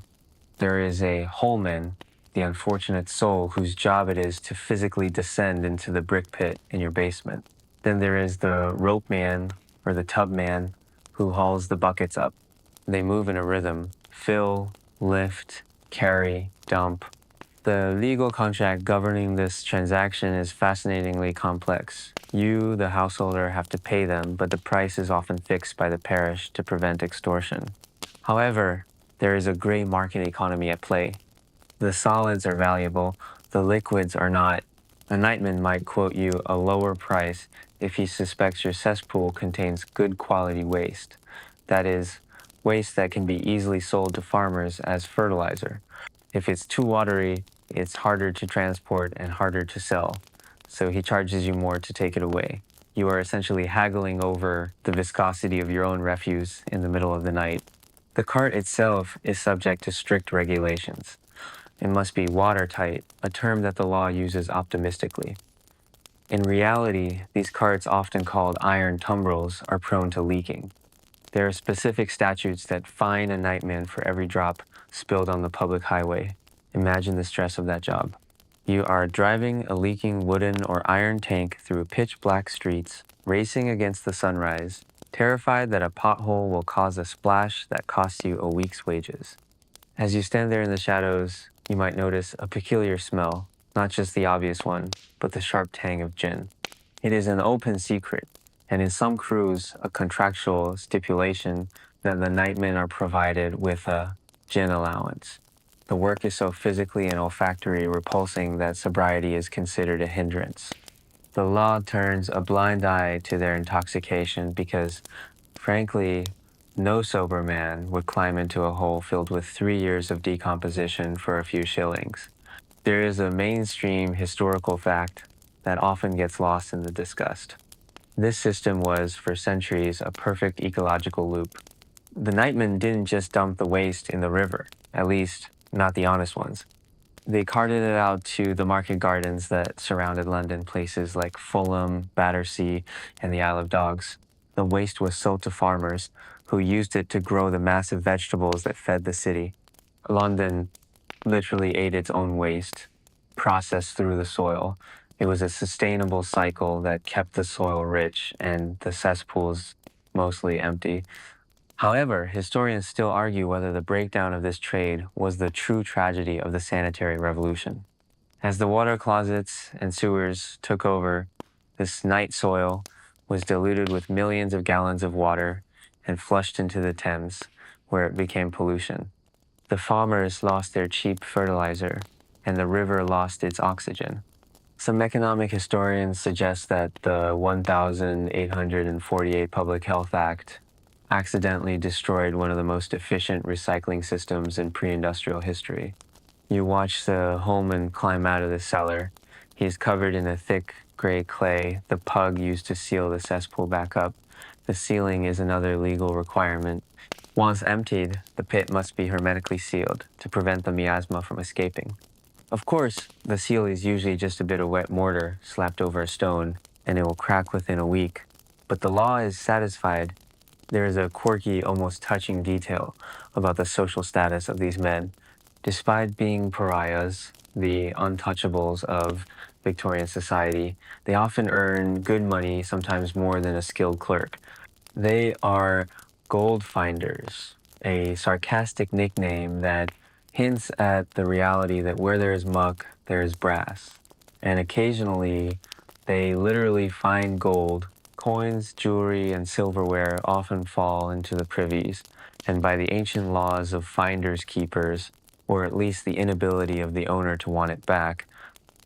There is a holeman, the unfortunate soul whose job it is to physically descend into the brick pit in your basement. Then there is the rope man, or the tub man, who hauls the buckets up. They move in a rhythm: fill, lift, carry, dump. The legal contract governing this transaction is fascinatingly complex. You, the householder, have to pay them, but the price is often fixed by the parish to prevent extortion. However, there is a gray market economy at play. The solids are valuable, the liquids are not. A nightman might quote you a lower price if he suspects your cesspool contains good quality waste. That is, waste that can be easily sold to farmers as fertilizer. If it's too watery, it's harder to transport and harder to sell, so he charges you more to take it away. You are essentially haggling over the viscosity of your own refuse in the middle of the night. The cart itself is subject to strict regulations. It must be watertight, a term that the law uses optimistically. In reality, these carts, often called iron tumbrils, are prone to leaking. There are specific statutes that fine a nightman for every drop spilled on the public highway. Imagine the stress of that job. You are driving a leaking wooden or iron tank through pitch black streets, racing against the sunrise, terrified that a pothole will cause a splash that costs you a week's wages. As you stand there in the shadows, you might notice a peculiar smell, not just the obvious one, but the sharp tang of gin. It is an open secret, and in some crews, a contractual stipulation that the nightmen are provided with a gin allowance. The work is so physically and olfactory repulsing that sobriety is considered a hindrance. The law turns a blind eye to their intoxication because, frankly, no sober man would climb into a hole filled with 3 years of decomposition for a few shillings. There is a mainstream historical fact that often gets lost in the disgust. This system was, for centuries, a perfect ecological loop. The nightmen didn't just dump the waste in the river, at least, not the honest ones. They carted it out to the market gardens that surrounded London, places like Fulham, Battersea, and the Isle of Dogs. The waste was sold to farmers who used it to grow the massive vegetables that fed the city. London literally ate its own waste, processed through the soil. It was a sustainable cycle that kept the soil rich and the cesspools mostly empty. However, historians still argue whether the breakdown of this trade was the true tragedy of the sanitary revolution. As the water closets and sewers took over, this night soil was diluted with millions of gallons of water and flushed into the Thames, where it became pollution. The farmers lost their cheap fertilizer, and the river lost its oxygen. Some economic historians suggest that the 1848 Public Health Act accidentally destroyed one of the most efficient recycling systems in pre-industrial history. You watch the Holman climb out of the cellar. He's covered in a thick gray clay, the pug used to seal the cesspool back up. The sealing is another legal requirement. Once emptied, the pit must be hermetically sealed to prevent the miasma from escaping. Of course, the seal is usually just a bit of wet mortar slapped over a stone, and it will crack within a week. But the law is satisfied. There is a quirky, almost touching detail about the social status of these men. Despite being pariahs, the untouchables of Victorian society, they often earn good money, sometimes more than a skilled clerk. They are gold finders, a sarcastic nickname that hints at the reality that where there is muck, there is brass. And occasionally, they literally find gold. Coins, jewelry, and silverware often fall into the privies, and by the ancient laws of finders keepers, or at least the inability of the owner to want it back,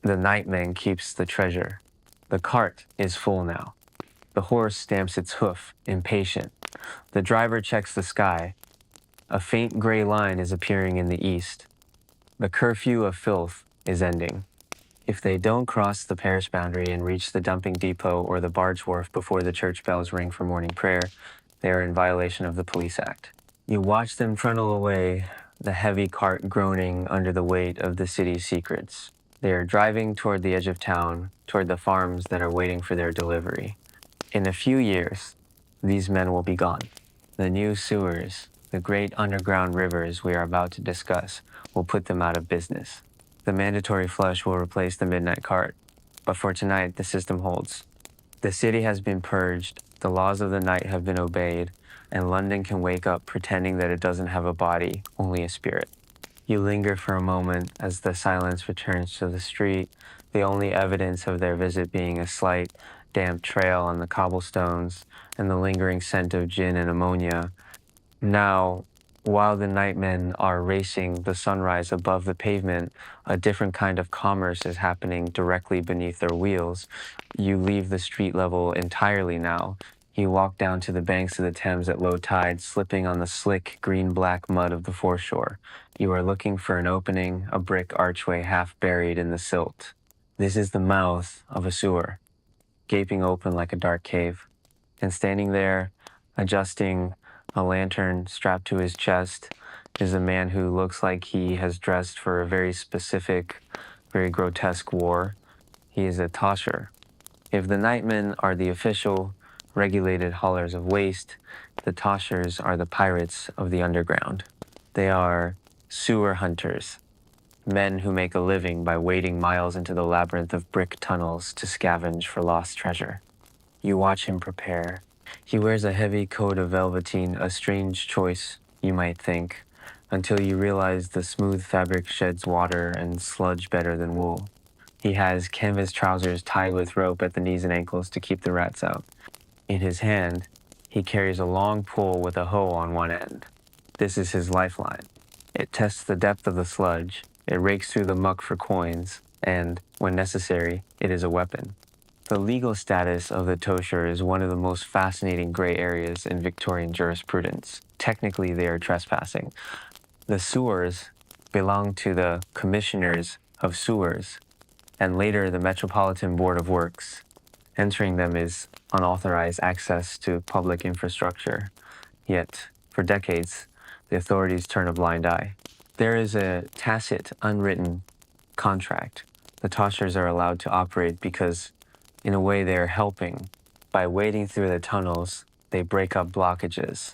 the nightman keeps the treasure. The cart is full now. The horse stamps its hoof, impatient. The driver checks the sky. A faint gray line is appearing in the east. The curfew of filth is ending. If they don't cross the parish boundary and reach the dumping depot or the barge wharf before the church bells ring for morning prayer, they are in violation of the Police Act. You watch them trundle away, the heavy cart groaning under the weight of the city's secrets. They are driving toward the edge of town, toward the farms that are waiting for their delivery. In a few years, these men will be gone. The new sewers, the great underground rivers we are about to discuss, will put them out of business. The mandatory flush will replace the midnight cart, but for tonight, the system holds. The city has been purged, the laws of the night have been obeyed, and London can wake up pretending that it doesn't have a body, only a spirit. You linger for a moment as the silence returns to the street, the only evidence of their visit being a slight, damp trail on the cobblestones and the lingering scent of gin and ammonia. Now, while the nightmen are racing the sunrise above the pavement, a different kind of commerce is happening directly beneath their wheels. You leave the street level entirely now. You walk down to the banks of the Thames at low tide, slipping on the slick green-black mud of the foreshore. You are looking for an opening, a brick archway half buried in the silt. This is the mouth of a sewer, gaping open like a dark cave. And standing there, adjusting a lantern strapped to his chest, is a man who looks like he has dressed for a very specific, very grotesque war. He is a tosher. If the nightmen are the official, regulated haulers of waste, the toshers are the pirates of the underground. They are sewer hunters, men who make a living by wading miles into the labyrinth of brick tunnels to scavenge for lost treasure. You watch him prepare. He wears a heavy coat of velveteen, a strange choice, you might think, until you realize the smooth fabric sheds water and sludge better than wool. He has canvas trousers tied with rope at the knees and ankles to keep the rats out. In his hand, he carries a long pole with a hoe on one end. This is his lifeline. It tests the depth of the sludge, it rakes through the muck for coins, and, when necessary, it is a weapon. The legal status of the tosher is one of the most fascinating gray areas in Victorian jurisprudence. Technically, they are trespassing. The sewers belong to the commissioners of sewers, and later the Metropolitan Board of Works. Entering them is unauthorized access to public infrastructure. Yet, for decades, the authorities turn a blind eye. There is a tacit, unwritten contract. The toshers are allowed to operate because, in a way, they are helping. By wading through the tunnels, they break up blockages.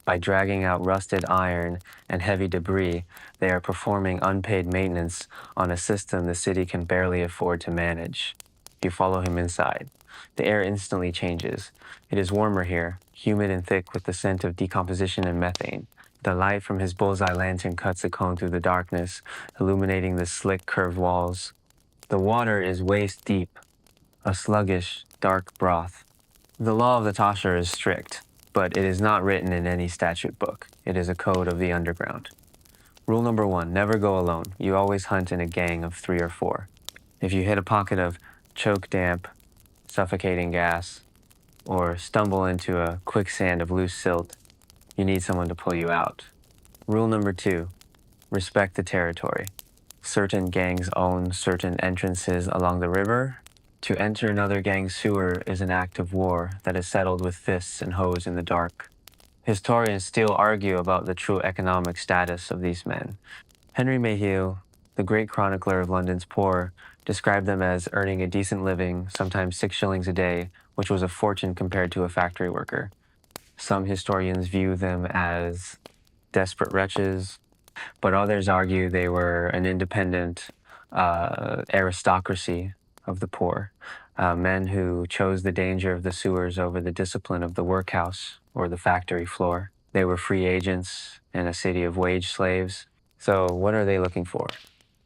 By dragging out rusted iron and heavy debris, they are performing unpaid maintenance on a system the city can barely afford to manage. You follow him inside. The air instantly changes. It is warmer here, humid and thick with the scent of decomposition and methane. The light from his bullseye lantern cuts a cone through the darkness, illuminating the slick, curved walls. The water is waist deep, a sluggish, dark broth. The law of the tosher is strict, but it is not written in any statute book. It is a code of the underground. Rule number 1, never go alone. You always hunt in a gang of 3 or 4. If you hit a pocket of choke damp, suffocating gas, or stumble into a quicksand of loose silt, you need someone to pull you out. Rule number 2, respect the territory. Certain gangs own certain entrances along the river. To enter another gang's sewer is an act of war that is settled with fists and hoes in the dark. Historians still argue about the true economic status of these men. Henry Mayhew, the great chronicler of London's poor, described them as earning a decent living, sometimes 6 shillings a day, which was a fortune compared to a factory worker. Some historians view them as desperate wretches, but others argue they were an independent aristocracy of the poor, men who chose the danger of the sewers over the discipline of the workhouse or the factory floor. They were free agents in a city of wage slaves. So what are they looking for?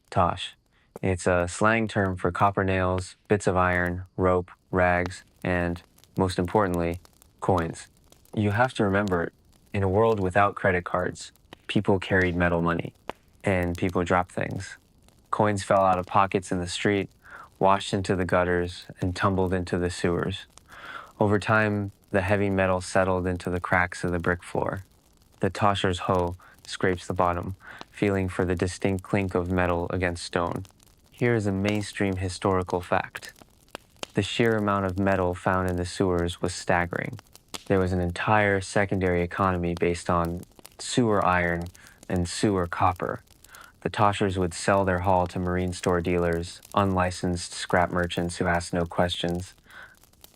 Tosh. It's a slang term for copper nails, bits of iron, rope, rags, and, most importantly, coins. You have to remember, in a world without credit cards, people carried metal money, and people dropped things. Coins fell out of pockets in the street, washed into the gutters, and tumbled into the sewers. Over time, the heavy metal settled into the cracks of the brick floor. The tosher's hoe scrapes the bottom, feeling for the distinct clink of metal against stone. Here is a mainstream historical fact. The sheer amount of metal found in the sewers was staggering. There was an entire secondary economy based on sewer iron and sewer copper. The toshers would sell their haul to marine store dealers, unlicensed scrap merchants who asked no questions.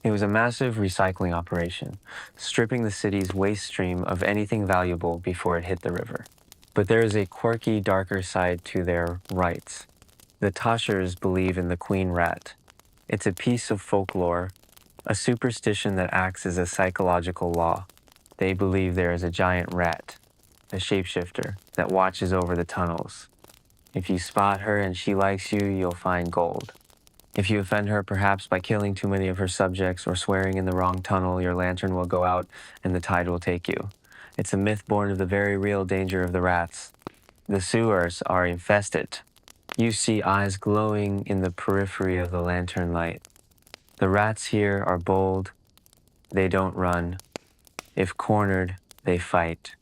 It was a massive recycling operation, stripping the city's waste stream of anything valuable before it hit the river. But there is a quirky, darker side to their rites. The toshers believe in the queen rat. It's a piece of folklore, a superstition that acts as a psychological law. They believe there is a giant rat, a shapeshifter, that watches over the tunnels. If you spot her and she likes you, you'll find gold. If you offend her perhaps by killing too many of her subjects or swearing in the wrong tunnel, your lantern will go out and the tide will take you. It's a myth born of the very real danger of the rats. The sewers are infested. You see eyes glowing in the periphery of the lantern light. The rats here are bold. They don't run. If cornered, they fight.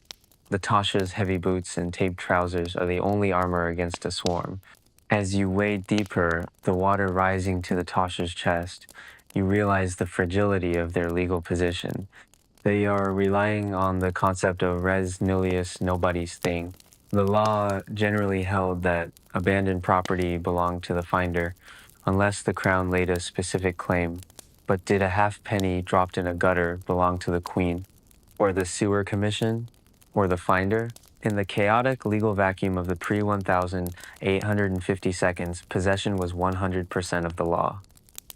The Tasha's heavy boots and taped trousers are the only armor against a swarm. As you wade deeper, the water rising to the Tasha's chest, you realize the fragility of their legal position. They are relying on the concept of res nullius nobody's thing. The law generally held that abandoned property belonged to the finder, unless the crown laid a specific claim. But did a halfpenny dropped in a gutter belong to the Queen, or the Sewer Commission, or the Finder? In the chaotic legal vacuum of the pre-1850 seconds, possession was 100% of the law.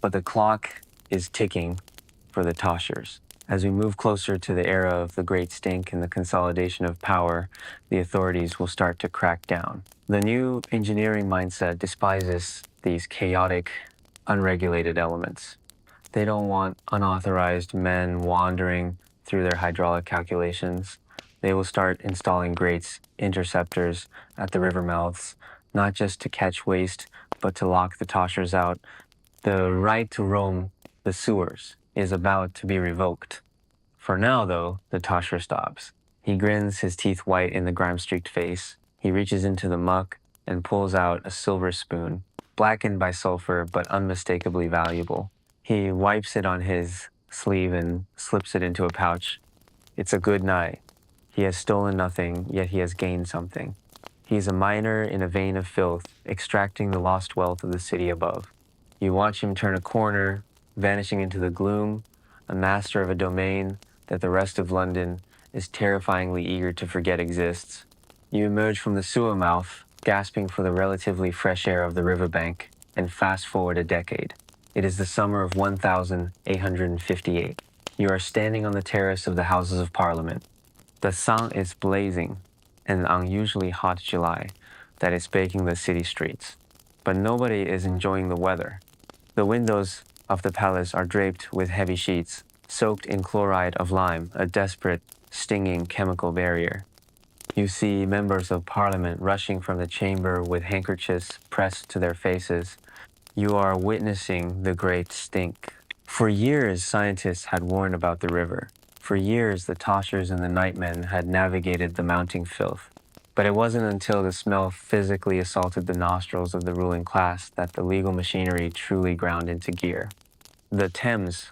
But the clock is ticking for the Toshers. As we move closer to the era of the Great Stink and the consolidation of power, the authorities will start to crack down. The new engineering mindset despises these chaotic, unregulated elements. They don't want unauthorized men wandering through their hydraulic calculations. They will start installing grates, interceptors at the river mouths, not just to catch waste, but to lock the Toshers out. The right to roam the sewers is about to be revoked. For now, though, the Tosher stops. He grins, his teeth white in the grime-streaked face. He reaches into the muck and pulls out a silver spoon, blackened by sulfur but unmistakably valuable. He wipes it on his sleeve and slips it into a pouch. It's a good night. He has stolen nothing, yet he has gained something. He is a miner in a vein of filth, extracting the lost wealth of the city above. You watch him turn a corner, vanishing into the gloom, a master of a domain that the rest of London is terrifyingly eager to forget exists. You emerge from the sewer mouth, gasping for the relatively fresh air of the riverbank, and fast forward a decade. It is the summer of 1858. You are standing on the terrace of the Houses of Parliament. The sun is blazing, an unusually hot July that is baking the city streets. But nobody is enjoying the weather. The windows of the palace are draped with heavy sheets, soaked in chloride of lime, a desperate, stinging chemical barrier. You see members of parliament rushing from the chamber with handkerchiefs pressed to their faces. You are witnessing the great stink. For years, scientists had warned about the river. For years, the Toshers and the nightmen had navigated the mounting filth. But it wasn't until the smell physically assaulted the nostrils of the ruling class that the legal machinery truly ground into gear. The Thames,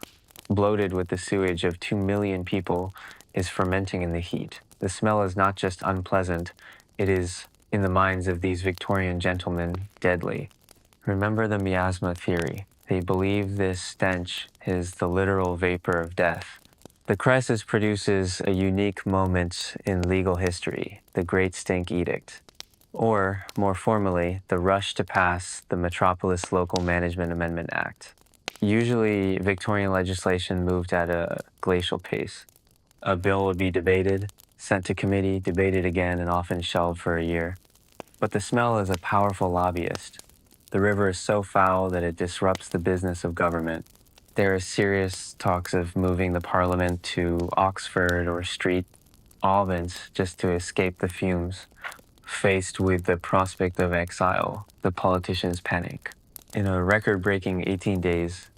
bloated with the sewage of 2 million people, is fermenting in the heat. The smell is not just unpleasant, it is, in the minds of these Victorian gentlemen, deadly. Remember the miasma theory. They believe this stench is the literal vapor of death. The crisis produces a unique moment in legal history, the Great Stink Edict, or, more formally, the rush to pass the Metropolis Local Management Amendment Act. Usually, Victorian legislation moved at a glacial pace. A bill would be debated, sent to committee, debated again, and often shelved for a year. But the smell is a powerful lobbyist. The river is so foul that it disrupts the business of government. There are serious talks of moving the parliament to Oxford or Street Albans just to escape the fumes. Faced with the prospect of exile, the politicians panic. In a record-breaking 18 days,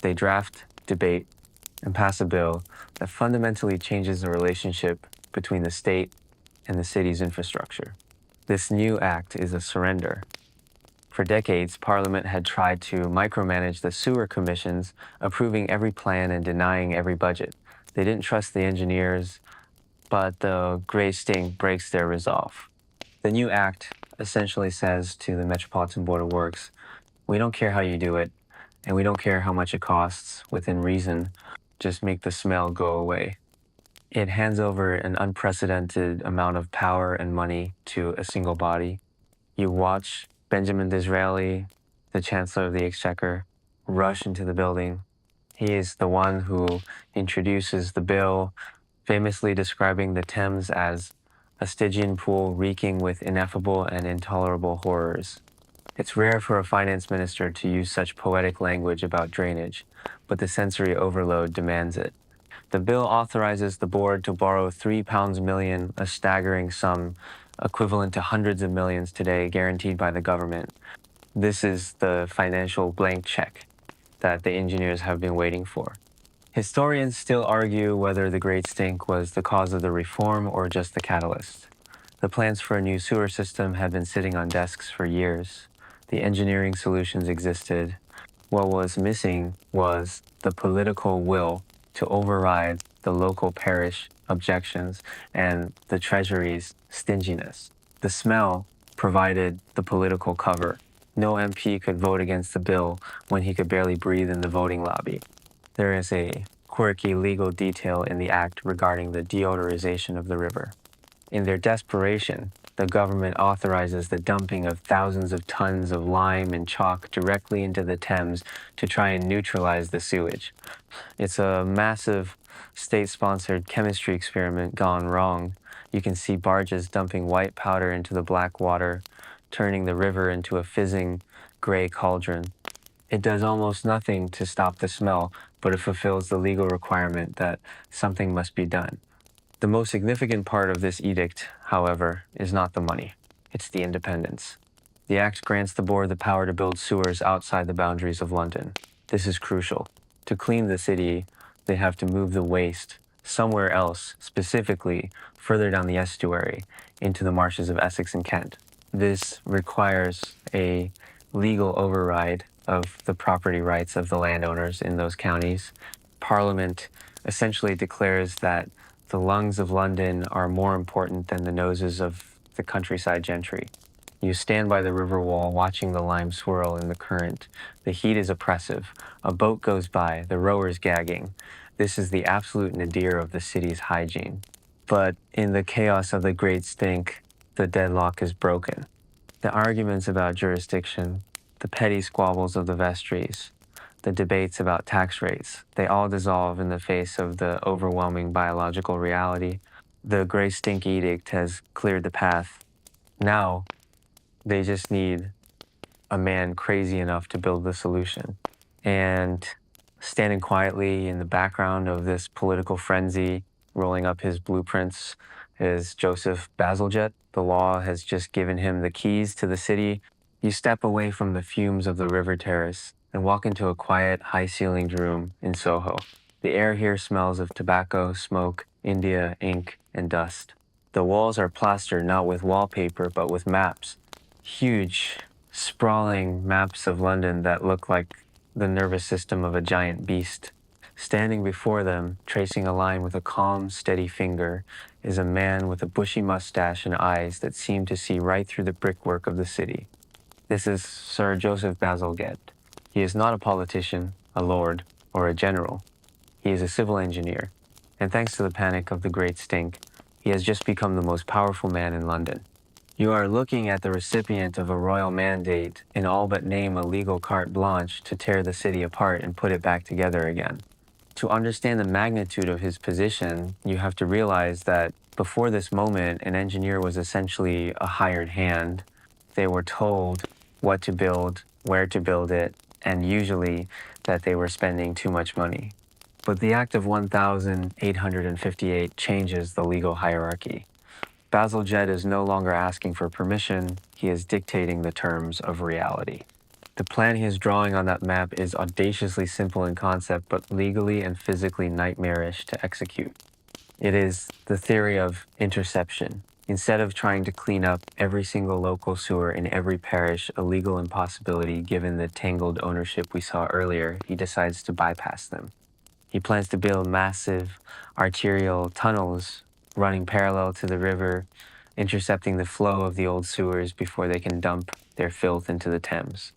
they draft, debate, and pass a bill that fundamentally changes the relationship between the state and the city's infrastructure. This new act is a surrender. For decades, Parliament had tried to micromanage the sewer commissions, approving every plan and denying every budget. They didn't trust the engineers, but the Great Stink breaks their resolve. The new act essentially says to the Metropolitan Board of Works, we don't care how you do it, and we don't care how much it costs, within reason, just make the smell go away. It hands over an unprecedented amount of power and money to a single body. You watch Benjamin Disraeli, the Chancellor of the Exchequer, rush into the building. He is the one who introduces the bill, famously describing the Thames as a Stygian pool reeking with ineffable and intolerable horrors. It's rare for a finance minister to use such poetic language about drainage, but the sensory overload demands it. The bill authorizes the board to borrow £3 million, a staggering sum equivalent to hundreds of millions today, guaranteed by the government. This is the financial blank check that the engineers have been waiting for. Historians still argue whether the Great Stink was the cause of the reform or just the catalyst. The plans for a new sewer system had been sitting on desks for years. The engineering solutions existed. What was missing was the political will to override the local parish objections and the Treasury's stinginess. The smell provided the political cover. No MP could vote against the bill when he could barely breathe in the voting lobby. There is a quirky legal detail in the act regarding the deodorization of the river. In their desperation, the government authorizes the dumping of thousands of tons of lime and chalk directly into the Thames to try and neutralize the sewage. It's a massive state-sponsored chemistry experiment gone wrong. You can see barges dumping white powder into the black water, turning the river into a fizzing gray cauldron. It does almost nothing to stop the smell, but it fulfills the legal requirement that something must be done. The most significant part of this edict, however, is not the money. It's the independence. The Act grants the board the power to build sewers outside the boundaries of London. This is crucial. To clean the city, they have to move the waste somewhere else, specifically further down the estuary into the marshes of Essex and Kent. This requires a legal override of the property rights of the landowners in those counties. Parliament essentially declares that the lungs of London are more important than the noses of the countryside gentry. You stand by the river wall watching the lime swirl in the current. The heat is oppressive. A boat goes by, the rowers gagging. This is the absolute nadir of the city's hygiene. But in the chaos of the great stink, the deadlock is broken. The arguments about jurisdiction, the petty squabbles of the vestries, the debates about tax rates, they all dissolve in the face of the overwhelming biological reality. The Grey Stink Edict has cleared the path. Now, they just need a man crazy enough to build the solution. And standing quietly in the background of this political frenzy, rolling up his blueprints, is Joseph Bazalgette. The law has just given him the keys to the city. You step away from the fumes of the river terrace and walk into a quiet, high-ceilinged room in Soho. The air here smells of tobacco, smoke, India, ink, and dust. The walls are plastered not with wallpaper, but with maps. Huge, sprawling maps of London that look like the nervous system of a giant beast. Standing before them, tracing a line with a calm, steady finger, is a man with a bushy mustache and eyes that seem to see right through the brickwork of the city. This is Sir Joseph Bazalgette. He is not a politician, a lord, or a general. He is a civil engineer, and thanks to the panic of the Great Stink, he has just become the most powerful man in London. You are looking at the recipient of a royal mandate in all but name a legal carte blanche to tear the city apart and put it back together again. To understand the magnitude of his position, you have to realize that before this moment, an engineer was essentially a hired hand. They were told what to build, where to build it, and usually that they were spending too much money. But the Act of 1858 changes the legal hierarchy. Bazalgette is no longer asking for permission, he is dictating the terms of reality. The plan he is drawing on that map is audaciously simple in concept, but legally and physically nightmarish to execute. It is the theory of interception. Instead of trying to clean up every single local sewer in every parish, a legal impossibility given the tangled ownership we saw earlier, he decides to bypass them. He plans to build massive arterial tunnels running parallel to the river, intercepting the flow of the old sewers before they can dump their filth into the Thames.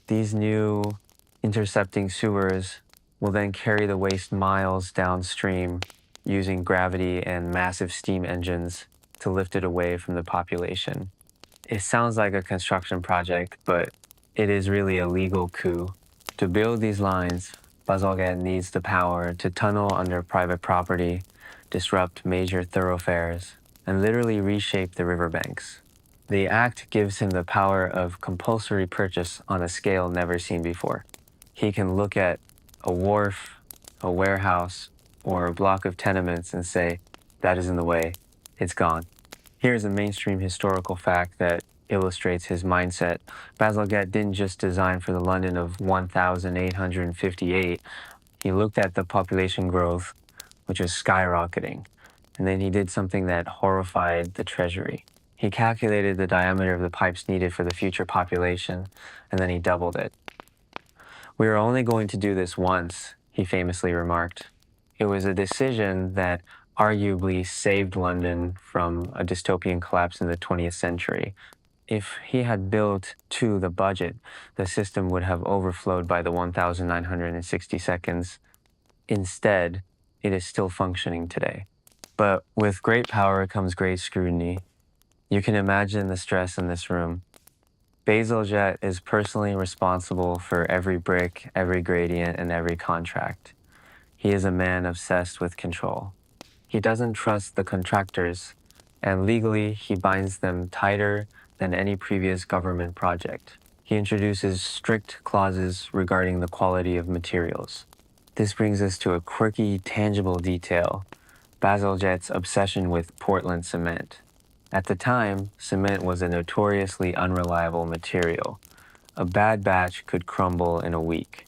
These new intercepting sewers will then carry the waste miles downstream using gravity and massive steam engines to lift it away from the population. It sounds like a construction project, but it is really a legal coup. To build these lines, Bazalgette needs the power to tunnel under private property, disrupt major thoroughfares, and literally reshape the riverbanks. The act gives him the power of compulsory purchase on a scale never seen before. He can look at a wharf, a warehouse, or a block of tenements and say, that is in the way, it's gone. Here's a mainstream historical fact that illustrates his mindset. Bazalgette didn't just design for the London of 1858. He looked at the population growth, which was skyrocketing, and then he did something that horrified the treasury. He calculated the diameter of the pipes needed for the future population, and then he doubled it. "We are only going to do this once," he famously remarked. It was a decision that arguably saved London from a dystopian collapse in the 20th century. If he had built to the budget, the system would have overflowed by the 1960 seconds. Instead, it is still functioning today. But with great power comes great scrutiny. You can imagine the stress in this room. Bazalgette is personally responsible for every brick, every gradient, and every contract. He is a man obsessed with control. He doesn't trust the contractors, and legally he binds them tighter than any previous government project. He introduces strict clauses regarding the quality of materials. This brings us to a quirky, tangible detail: bazalgette's obsession with Portland cement. At the time, cement was a notoriously unreliable material. A bad batch could crumble in a week.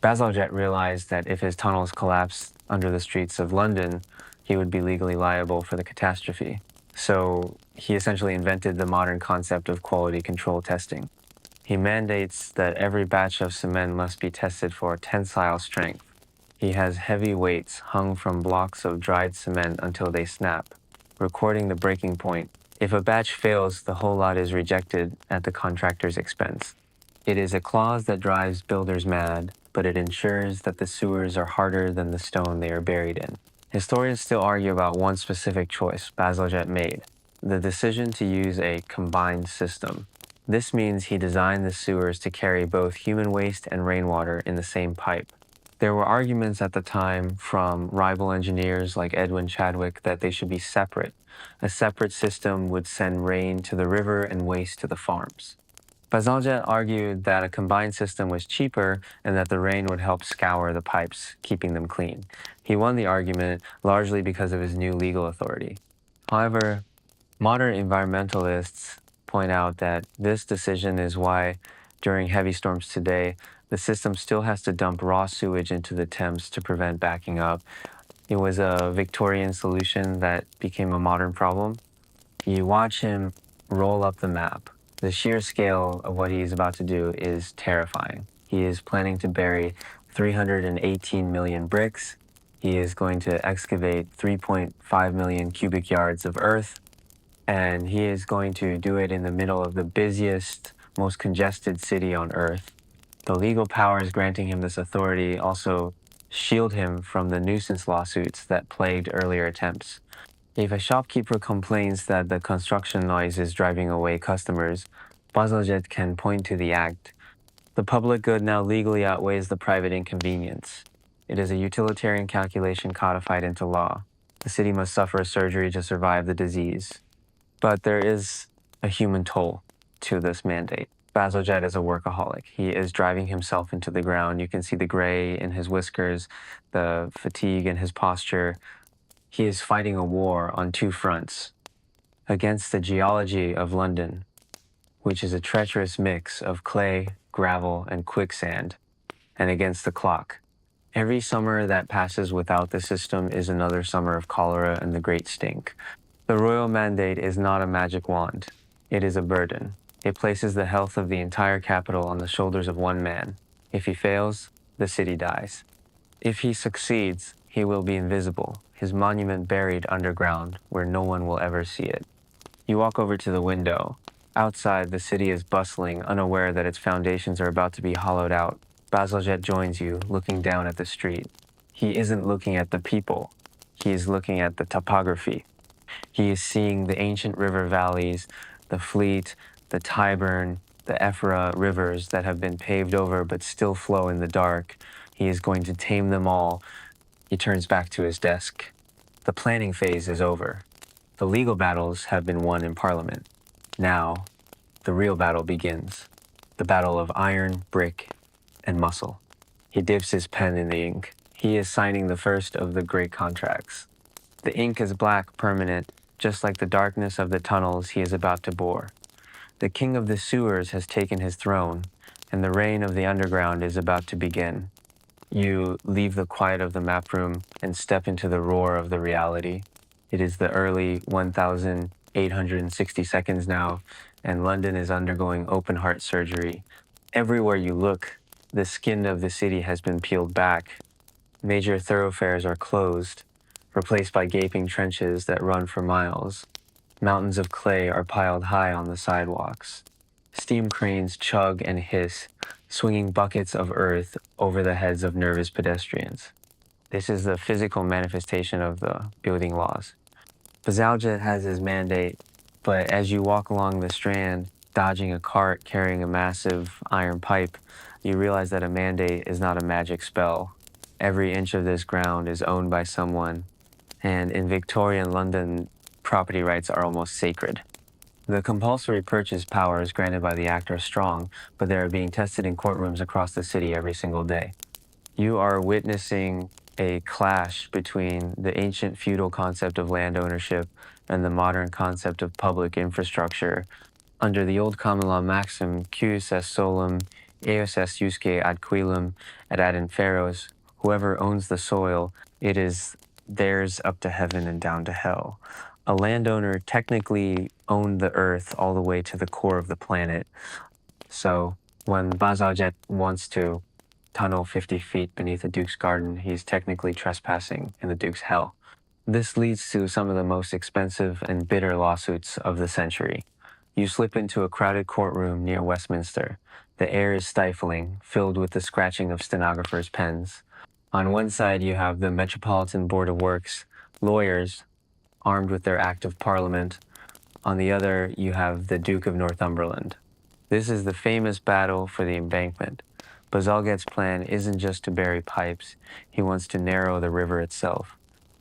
Bazalgette realized that if his tunnels collapsed under the streets of London, he would be legally liable for the catastrophe. So he essentially invented the modern concept of quality control testing. He mandates that every batch of cement must be tested for tensile strength. He has heavy weights hung from blocks of dried cement until they snap, recording the breaking point. If a batch fails, the whole lot is rejected at the contractor's expense. It is a clause that drives builders mad, but it ensures that the sewers are harder than the stone they are buried in. Historians still argue about one specific choice Bazalgette made: the decision to use a combined system. This means he designed the sewers to carry both human waste and rainwater in the same pipe. There were arguments at the time from rival engineers like Edwin Chadwick that they should be separate. A separate system would send rain to the river and waste to the farms. Bazalgette argued that a combined system was cheaper and that the rain would help scour the pipes, keeping them clean. He won the argument largely because of his new legal authority. However, modern environmentalists point out that this decision is why, during heavy storms today, the system still has to dump raw sewage into the Thames to prevent backing up. It was a Victorian solution that became a modern problem. You watch him roll up the map. The sheer scale of what he's about to do is terrifying. He is planning to bury 318 million bricks. He is going to excavate 3.5 million cubic yards of earth, and he is going to do it in the middle of the busiest, most congested city on earth. The legal powers granting him this authority also shield him from the nuisance lawsuits that plagued earlier attempts. If a shopkeeper complains that the construction noise is driving away customers, Bazalgette can point to the act. The public good now legally outweighs the private inconvenience. It is a utilitarian calculation codified into law. The city must suffer a surgery to survive the disease. But there is a human toll to this mandate. Bazalgette is a workaholic. He is driving himself into the ground. You can see the gray in his whiskers, the fatigue in his posture. He is fighting a war on two fronts: against the geology of London, which is a treacherous mix of clay, gravel, and quicksand, and against the clock. Every summer that passes without the system is another summer of cholera and the Great Stink. The royal mandate is not a magic wand. It is a burden. It places the health of the entire capital on the shoulders of one man. If he fails, the city dies. If he succeeds, he will be invisible, his monument buried underground where no one will ever see it. You walk over to the window. Outside, the city is bustling, unaware that its foundations are about to be hollowed out. Bazalgette joins you, looking down at the street. He isn't looking at the people. He is looking at the topography. He is seeing the ancient river valleys, the Fleet, the Tyburn, the Ephra rivers that have been paved over but still flow in the dark. He is going to tame them all. He turns back to his desk. The planning phase is over. The legal battles have been won in Parliament. Now, the real battle begins. The battle of iron, brick, and muscle. He dips his pen in the ink. He is signing the first of the great contracts. The ink is black, permanent, just like the darkness of the tunnels he is about to bore. The king of the sewers has taken his throne, and the reign of the underground is about to begin. You leave the quiet of the map room and step into the roar of the reality. It is the early 1860 seconds now, and London is undergoing open heart surgery. Everywhere you look, the skin of the city has been peeled back. Major thoroughfares are closed, replaced by gaping trenches that run for miles. Mountains of clay are piled high on the sidewalks. Steam cranes chug and hiss, swinging buckets of earth over the heads of nervous pedestrians. This is the physical manifestation of the building laws. Bazalgette has his mandate, but as you walk along the strand, dodging a cart carrying a massive iron pipe, you realize that a mandate is not a magic spell. Every inch of this ground is owned by someone, and in Victorian London, property rights are almost sacred. The compulsory purchase powers granted by the Act are strong, but they are being tested in courtrooms across the city every single day. You are witnessing a clash between the ancient feudal concept of land ownership and the modern concept of public infrastructure. Under the old common law maxim, cuius est solum, eos est usque ad quilum et ad inferos, whoever owns the soil, it is theirs up to heaven and down to hell. A landowner technically owned the earth all the way to the core of the planet. So when bazalgette wants to tunnel 50 feet beneath the Duke's garden, he's technically trespassing in the Duke's hell. This leads to some of the most expensive and bitter lawsuits of the century. You slip into a crowded courtroom near Westminster. The air is stifling, filled with the scratching of stenographers' pens. On one side, you have the Metropolitan Board of Works, lawyers armed with their Act of Parliament. On the other, you have the Duke of Northumberland. This is the famous battle for the embankment. Bazalgette's plan isn't just to bury pipes, he wants to narrow the river itself.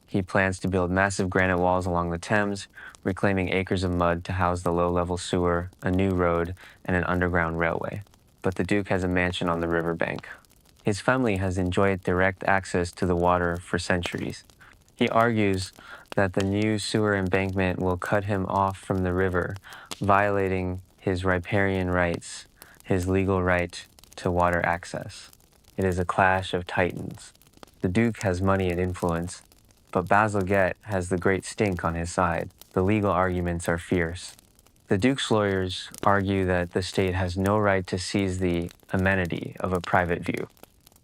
He plans to build massive granite walls along the Thames, reclaiming acres of mud to house the low-level sewer, a new road, and an underground railway. But the Duke has a mansion on the riverbank. His family has enjoyed direct access to the water for centuries. He argues that the new sewer embankment will cut him off from the river, violating his riparian rights, his legal right to water access. It is a clash of titans. The Duke has money and influence, but bazalgette has the great stink on his side. The legal arguments are fierce. The Duke's lawyers argue that the state has no right to seize the amenity of a private view.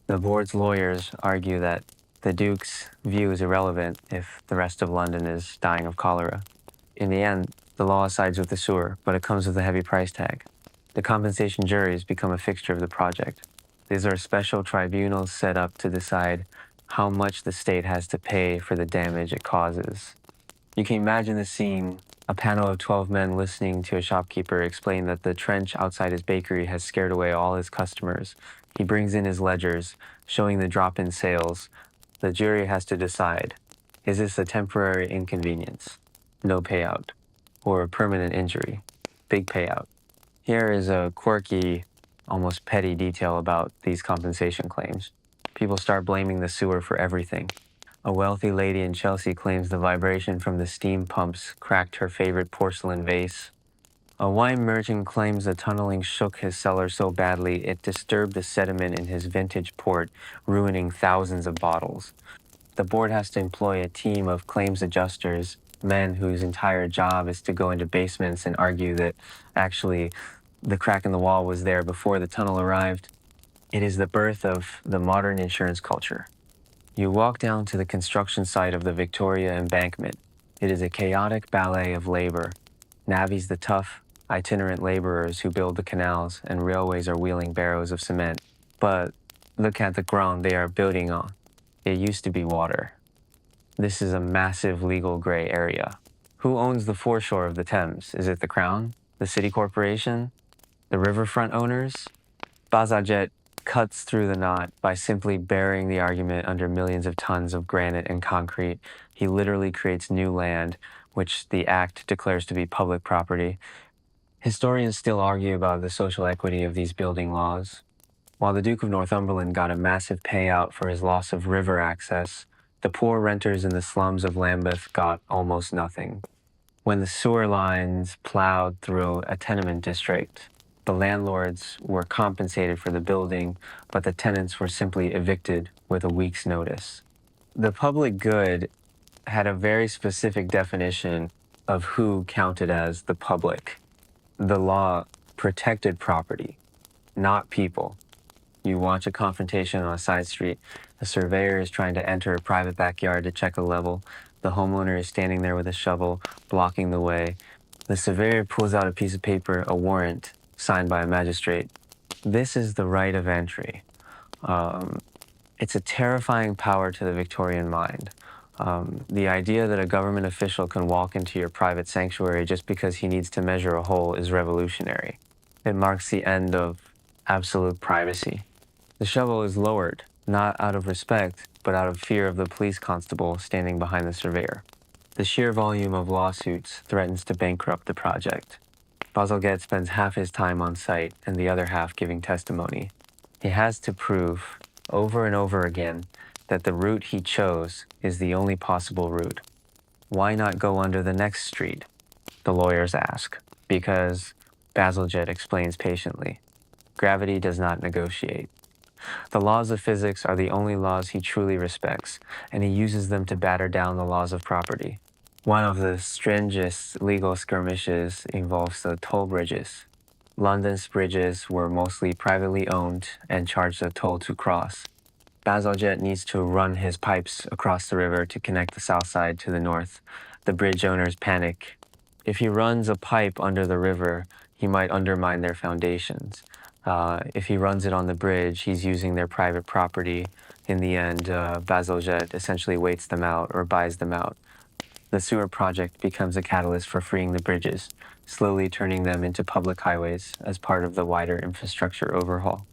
The board's lawyers argue that the Duke's view is irrelevant if the rest of London is dying of cholera. In the end, the law sides with the sewer, but it comes with a heavy price tag. The compensation juries become a fixture of the project. These are special tribunals set up to decide how much the state has to pay for the damage it causes. You can imagine the scene, a panel of 12 men listening to a shopkeeper explain that the trench outside his bakery has scared away all his customers. He brings in his ledgers, showing the drop in sales. The jury has to decide, is this a temporary inconvenience? No payout. Or a permanent injury? Big payout. Here is a quirky, almost petty detail about these compensation claims. People start blaming the sewer for everything. A wealthy lady in Chelsea claims the vibration from the steam pumps cracked her favorite porcelain vase. A wine merchant claims the tunneling shook his cellar so badly it disturbed the sediment in his vintage port, ruining thousands of bottles. The board has to employ a team of claims adjusters, men whose entire job is to go into basements and argue that actually the crack in the wall was there before the tunnel arrived. It is the birth of the modern insurance culture. You walk down to the construction site of the Victoria Embankment. It is a chaotic ballet of labor. Navvies the tough, itinerant laborers who build the canals, and railways are wheeling barrows of cement. But look at the ground they are building on. It used to be water. This is a massive legal gray area. Who owns the foreshore of the Thames? Is it the Crown? The City Corporation? The riverfront owners? Bazalgette cuts through the knot by simply burying the argument under millions of tons of granite and concrete. He literally creates new land, which the Act declares to be public property. Historians still argue about the social equity of these building laws. While the Duke of Northumberland got a massive payout for his loss of river access, the poor renters in the slums of Lambeth got almost nothing. When the sewer lines plowed through a tenement district, the landlords were compensated for the building, but the tenants were simply evicted with a week's notice. The public good had a very specific definition of who counted as the public. The law protected property, not people. You watch a confrontation on a side street. A surveyor is trying to enter a private backyard to check a level. The homeowner is standing there with a shovel, blocking the way. The surveyor pulls out a piece of paper, a warrant, signed by a magistrate. This is the right of entry. It's a terrifying power to the Victorian mind. The idea that a government official can walk into your private sanctuary just because he needs to measure a hole is revolutionary. It marks the end of absolute privacy. The shovel is lowered, not out of respect, but out of fear of the police constable standing behind the surveyor. The sheer volume of lawsuits threatens to bankrupt the project. Bazalgette spends half his time on site and the other half giving testimony. He has to prove, over and over again, that the route he chose is the only possible route. Why not go under the next street? The lawyers ask, because Bazalgette explains patiently. Gravity does not negotiate. The laws of physics are the only laws he truly respects, and he uses them to batter down the laws of property. One of the strangest legal skirmishes involves the toll bridges. London's bridges were mostly privately owned and charged a toll to cross. Bazalgette needs to run his pipes across the river to connect the south side to the north. The bridge owners panic. If he runs a pipe under the river, he might undermine their foundations. If he runs it on the bridge, he's using their private property. In the end, Bazalgette essentially waits them out or buys them out. The sewer project becomes a catalyst for freeing the bridges, slowly turning them into public highways as part of the wider infrastructure overhaul.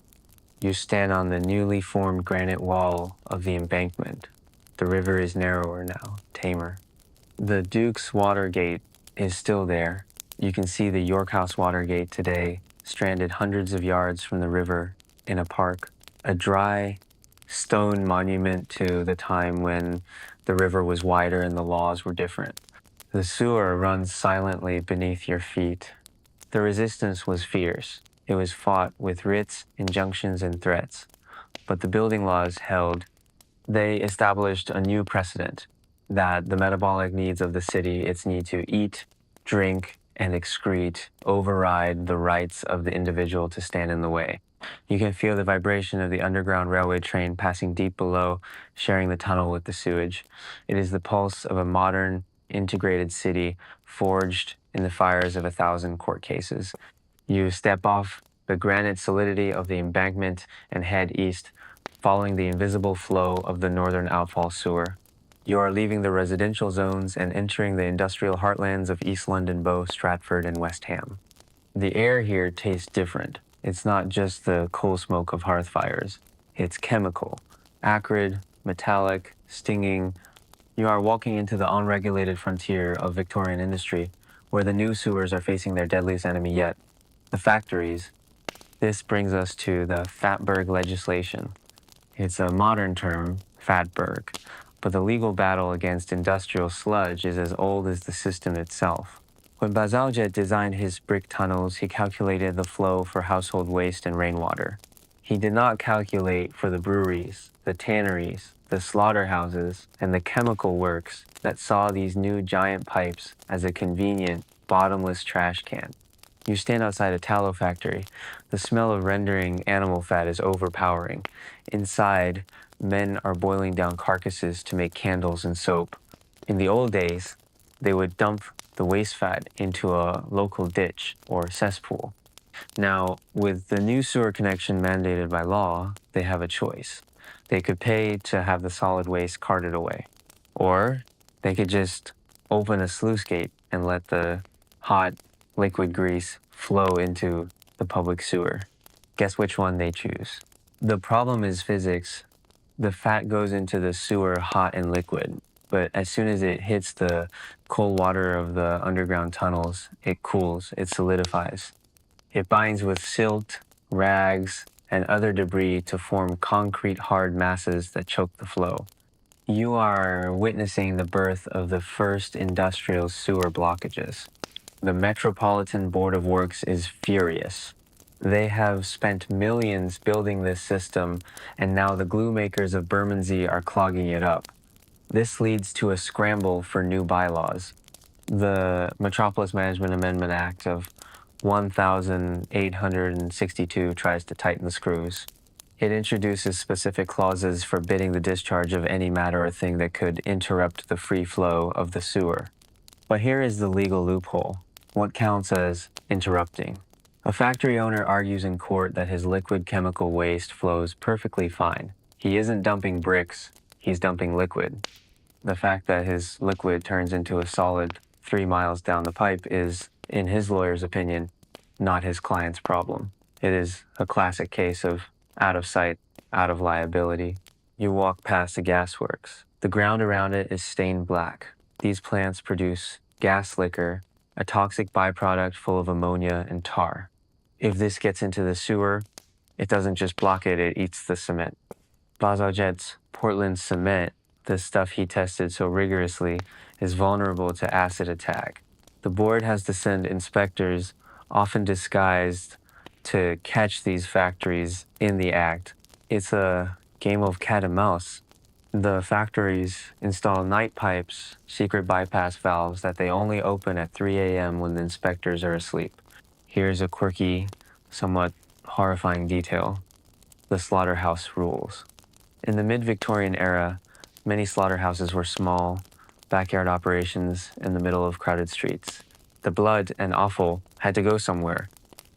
You stand on the newly formed granite wall of the embankment. The river is narrower now, tamer. The Duke's water gate is still there. You can see the York House water gate today, stranded hundreds of yards from the river in a park. A dry stone monument to the time when the river was wider and the laws were different. The sewer runs silently beneath your feet. The resistance was fierce. It was fought with writs, injunctions, and threats. But the building laws held. They established a new precedent that the metabolic needs of the city, its need to eat, drink, and excrete, override the rights of the individual to stand in the way. You can feel the vibration of the underground railway train passing deep below, sharing the tunnel with the sewage. It is the pulse of a modern, integrated city forged in the fires of 1,000 court cases. You step off the granite solidity of the embankment and head east, following the invisible flow of the northern outfall sewer. You are leaving the residential zones and entering the industrial heartlands of East London, Bow, Stratford, and West Ham. The air here tastes different. It's not just the coal smoke of hearth fires. It's chemical, acrid, metallic, stinging. You are walking into the unregulated frontier of Victorian industry, where the new sewers are facing their deadliest enemy yet, the factories. This brings us to the Fatberg legislation. It's a modern term, Fatberg, but the legal battle against industrial sludge is as old as the system itself. When Bazalgette designed his brick tunnels, he calculated the flow for household waste and rainwater. He did not calculate for the breweries, the tanneries, the slaughterhouses, and the chemical works that saw these new giant pipes as a convenient, bottomless trash can. You stand outside a tallow factory. The smell of rendering animal fat is overpowering. Inside, men are boiling down carcasses to make candles and soap. In the old days, they would dump the waste fat into a local ditch or cesspool. Now, with the new sewer connection mandated by law, they have a choice. They could pay to have the solid waste carted away, or they could just open a sluice gate and let the hot liquid grease flow into the public sewer. Guess which one they choose? The problem is physics. The fat goes into the sewer hot and liquid, but as soon as it hits the cold water of the underground tunnels, it cools, it solidifies. It binds with silt, rags, and other debris to form concrete hard masses that choke the flow. You are witnessing the birth of the first industrial sewer blockages. The Metropolitan Board of Works is furious. They have spent millions building this system, and now the glue makers of Bermondsey are clogging it up. This leads to a scramble for new bylaws. The Metropolis Management Amendment Act of 1862 tries to tighten the screws. It introduces specific clauses forbidding the discharge of any matter or thing that could interrupt the free flow of the sewer. But here is the legal loophole. What counts as interrupting? A factory owner argues in court that his liquid chemical waste flows perfectly fine. He isn't dumping bricks, he's dumping liquid. The fact that his liquid turns into a solid 3 miles down the pipe is, in his lawyer's opinion, not his client's problem. It is a classic case of out of sight, out of liability. You walk past the gasworks. The ground around it is stained black. These plants produce gas liquor, a toxic byproduct full of ammonia and tar. If this gets into the sewer, it doesn't just block it, it eats the cement. Bazalgette's Portland cement, the stuff he tested so rigorously, is vulnerable to acid attack. The board has to send inspectors, often disguised, to catch these factories in the act. It's a game of cat and mouse. The factories install night pipes, secret bypass valves that they only open at 3 a.m. when the inspectors are asleep. Here's a quirky, somewhat horrifying detail: the slaughterhouse rules. In the mid-Victorian era, many slaughterhouses were small, backyard operations in the middle of crowded streets. The blood and offal had to go somewhere.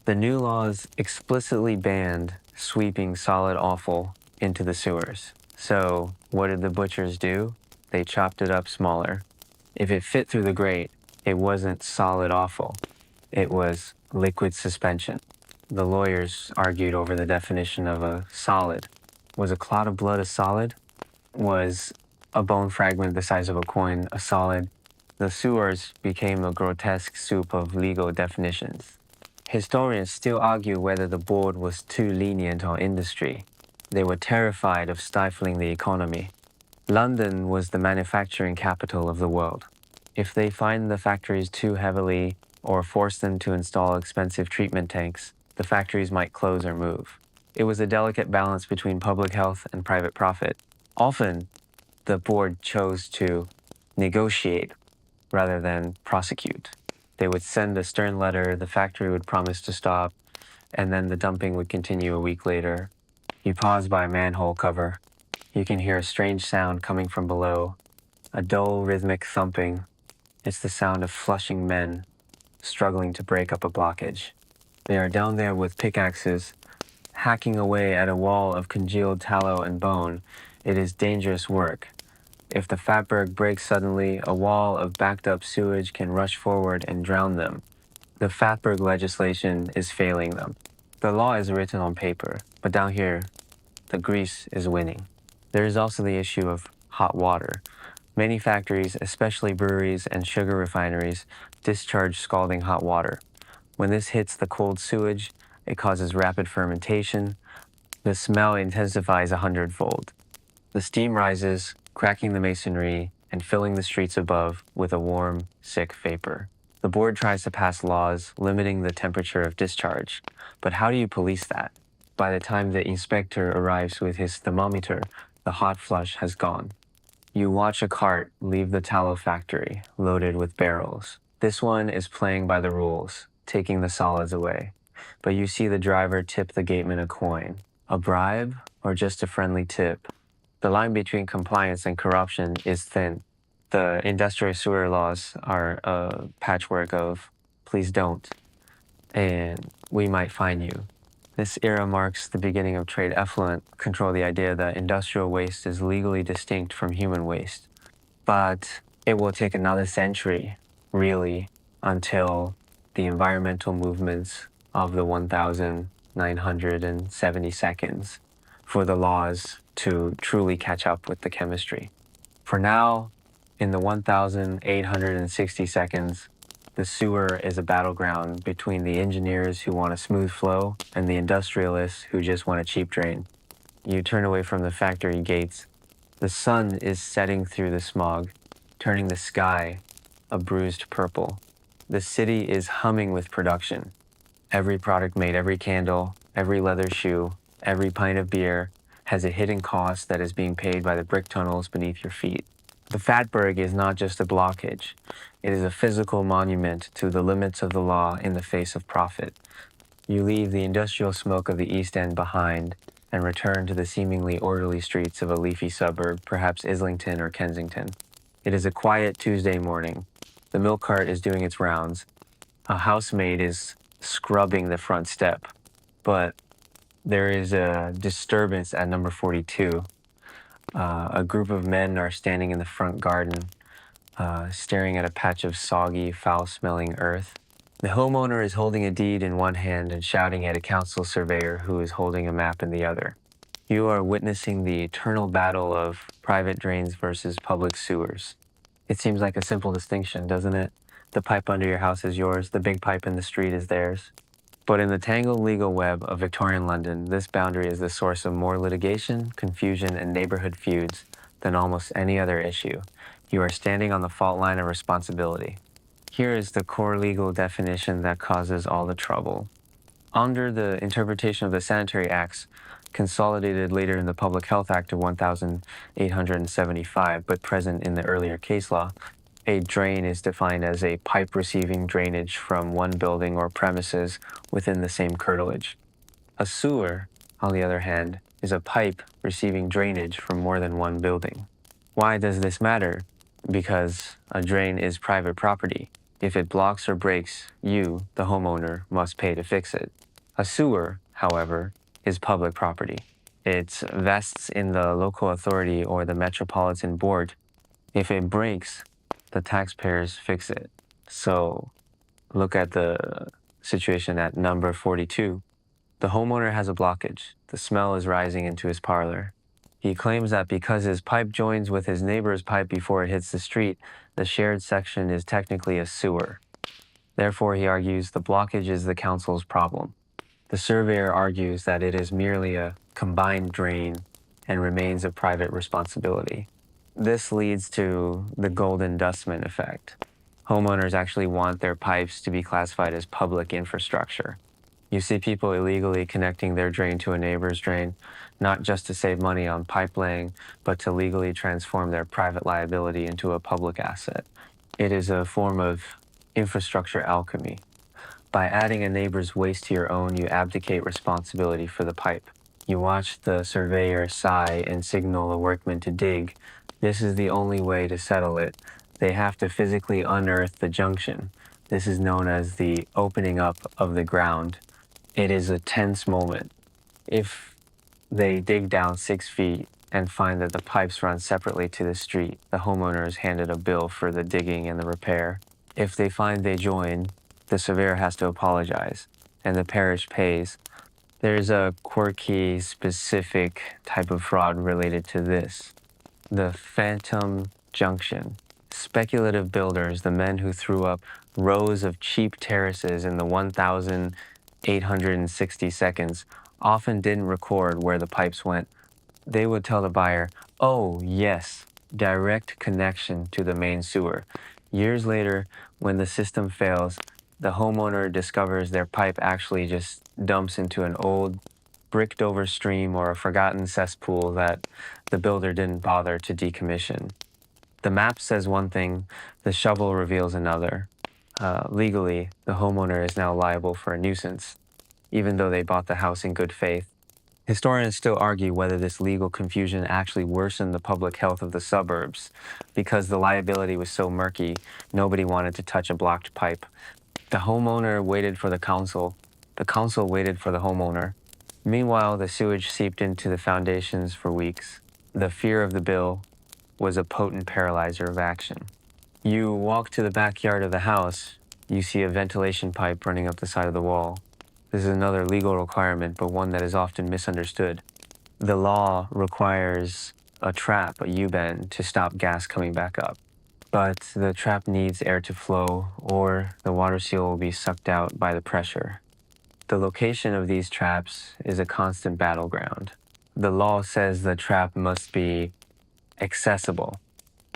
The new laws explicitly banned sweeping solid offal into the sewers. So, what did the butchers do? They chopped it up smaller. If it fit through the grate, it wasn't solid offal. It was liquid suspension. The lawyers argued over the definition of a solid. Was a clot of blood a solid? Was a bone fragment the size of a coin a solid? The sewers became a grotesque soup of legal definitions. Historians still argue whether the board was too lenient on industry. They were terrified of stifling the economy. London was the manufacturing capital of the world. If they fined the factories too heavily or forced them to install expensive treatment tanks, the factories might close or move. It was a delicate balance between public health and private profit. Often, the board chose to negotiate rather than prosecute. They would send a stern letter, the factory would promise to stop, and then the dumping would continue a week later. You pause by a manhole cover. You can hear a strange sound coming from below, a dull rhythmic thumping. It's the sound of flushing men struggling to break up a blockage. They are down there with pickaxes, hacking away at a wall of congealed tallow and bone. It is dangerous work. If the fatberg breaks suddenly, a wall of backed up sewage can rush forward and drown them. The fatberg legislation is failing them. The law is written on paper, but down here, the grease is winning. There is also the issue of hot water. Many factories, especially breweries and sugar refineries, discharge scalding hot water. When this hits the cold sewage, it causes rapid fermentation. The smell intensifies 100-fold. The steam rises, cracking the masonry and filling the streets above with a warm, sick vapor. The board tries to pass laws limiting the temperature of discharge, but how do you police that? By the time the inspector arrives with his thermometer, the hot flush has gone. You watch a cart leave the tallow factory, loaded with barrels. This one is playing by the rules, taking the solids away. But you see the driver tip the gateman a coin. A bribe or just a friendly tip? The line between compliance and corruption is thin. The industrial sewer laws are a patchwork of please don't, and we might fine you. This era marks the beginning of trade effluent control, the idea that industrial waste is legally distinct from human waste. But it will take another century, really, until the environmental movements of the 1,970 seconds for the laws to truly catch up with the chemistry. For now, in the 1,860 seconds, the sewer is a battleground between the engineers who want a smooth flow and the industrialists who just want a cheap drain. You turn away from the factory gates. The sun is setting through the smog, turning the sky a bruised purple. The city is humming with production. Every product made, every candle, every leather shoe, every pint of beer has a hidden cost that is being paid by the brick tunnels beneath your feet. The fatberg is not just a blockage. It is a physical monument to the limits of the law in the face of profit. You leave the industrial smoke of the East End behind and return to the seemingly orderly streets of a leafy suburb, perhaps Islington or Kensington. It is a quiet Tuesday morning. The milk cart is doing its rounds. A housemaid is scrubbing the front step, but there is a disturbance at number 42. A group of men are standing in the front garden, staring at a patch of soggy, foul-smelling earth. The homeowner is holding a deed in one hand and shouting at a council surveyor who is holding a map in the other. You are witnessing the eternal battle of private drains versus public sewers. It seems like a simple distinction, doesn't it? The pipe under your house is yours, the big pipe in the street is theirs. But in the tangled legal web of Victorian London, this boundary is the source of more litigation, confusion, and neighborhood feuds than almost any other issue. You are standing on the fault line of responsibility. Here is the core legal definition that causes all the trouble. Under the interpretation of the Sanitary Acts, consolidated later in the Public Health Act of 1875, but present in the earlier case law, a drain is defined as a pipe receiving drainage from one building or premises within the same curtilage. A sewer, on the other hand, is a pipe receiving drainage from more than one building. Why does this matter? Because a drain is private property. If it blocks or breaks, you, the homeowner, must pay to fix it. A sewer, however, is public property. It vests in the local authority or the metropolitan board. If it breaks, the taxpayers fix it. So look at the situation at number 42. The homeowner has a blockage. The smell is rising into his parlor. He claims that because his pipe joins with his neighbor's pipe before it hits the street, the shared section is technically a sewer. Therefore, he argues the blockage is the council's problem. The surveyor argues that it is merely a combined drain and remains a private responsibility. This leads to the golden dustman effect. Homeowners actually want their pipes to be classified as public infrastructure. You see people illegally connecting their drain to a neighbor's drain, not just to save money on pipe laying, but to legally transform their private liability into a public asset. It is a form of infrastructure alchemy. By adding a neighbor's waste to your own, you abdicate responsibility for the pipe. You watch the surveyor sigh and signal a workman to dig. This is the only way to settle it. They have to physically unearth the junction. This is known as the opening up of the ground. It is a tense moment. If they dig down 6 feet and find that the pipes run separately to the street, the homeowner is handed a bill for the digging and the repair. If they find they join, the surveyor has to apologize, and the parish pays. There's a quirky, specific type of fraud related to this. The phantom junction. Speculative builders, the men who threw up rows of cheap terraces in the 1,860 seconds, often didn't record where the pipes went. They would tell the buyer, "Oh, yes, direct connection to the main sewer." Years later, when the system fails, the homeowner discovers their pipe actually just dumps into an old, bricked over stream or a forgotten cesspool that the builder didn't bother to decommission. The map says one thing, the shovel reveals another. Legally, the homeowner is now liable for a nuisance, even though they bought the house in good faith. Historians still argue whether this legal confusion actually worsened the public health of the suburbs. Because the liability was so murky, nobody wanted to touch a blocked pipe. The homeowner waited for the council waited for the homeowner. Meanwhile, the sewage seeped into the foundations for weeks. The fear of the bill was a potent paralyzer of action. You walk to the backyard of the house, you see a ventilation pipe running up the side of the wall. This is another legal requirement, but one that is often misunderstood. The law requires a trap, a U-bend, to stop gas coming back up. But the trap needs air to flow, or the water seal will be sucked out by the pressure. The location of these traps is a constant battleground. The law says the trap must be accessible,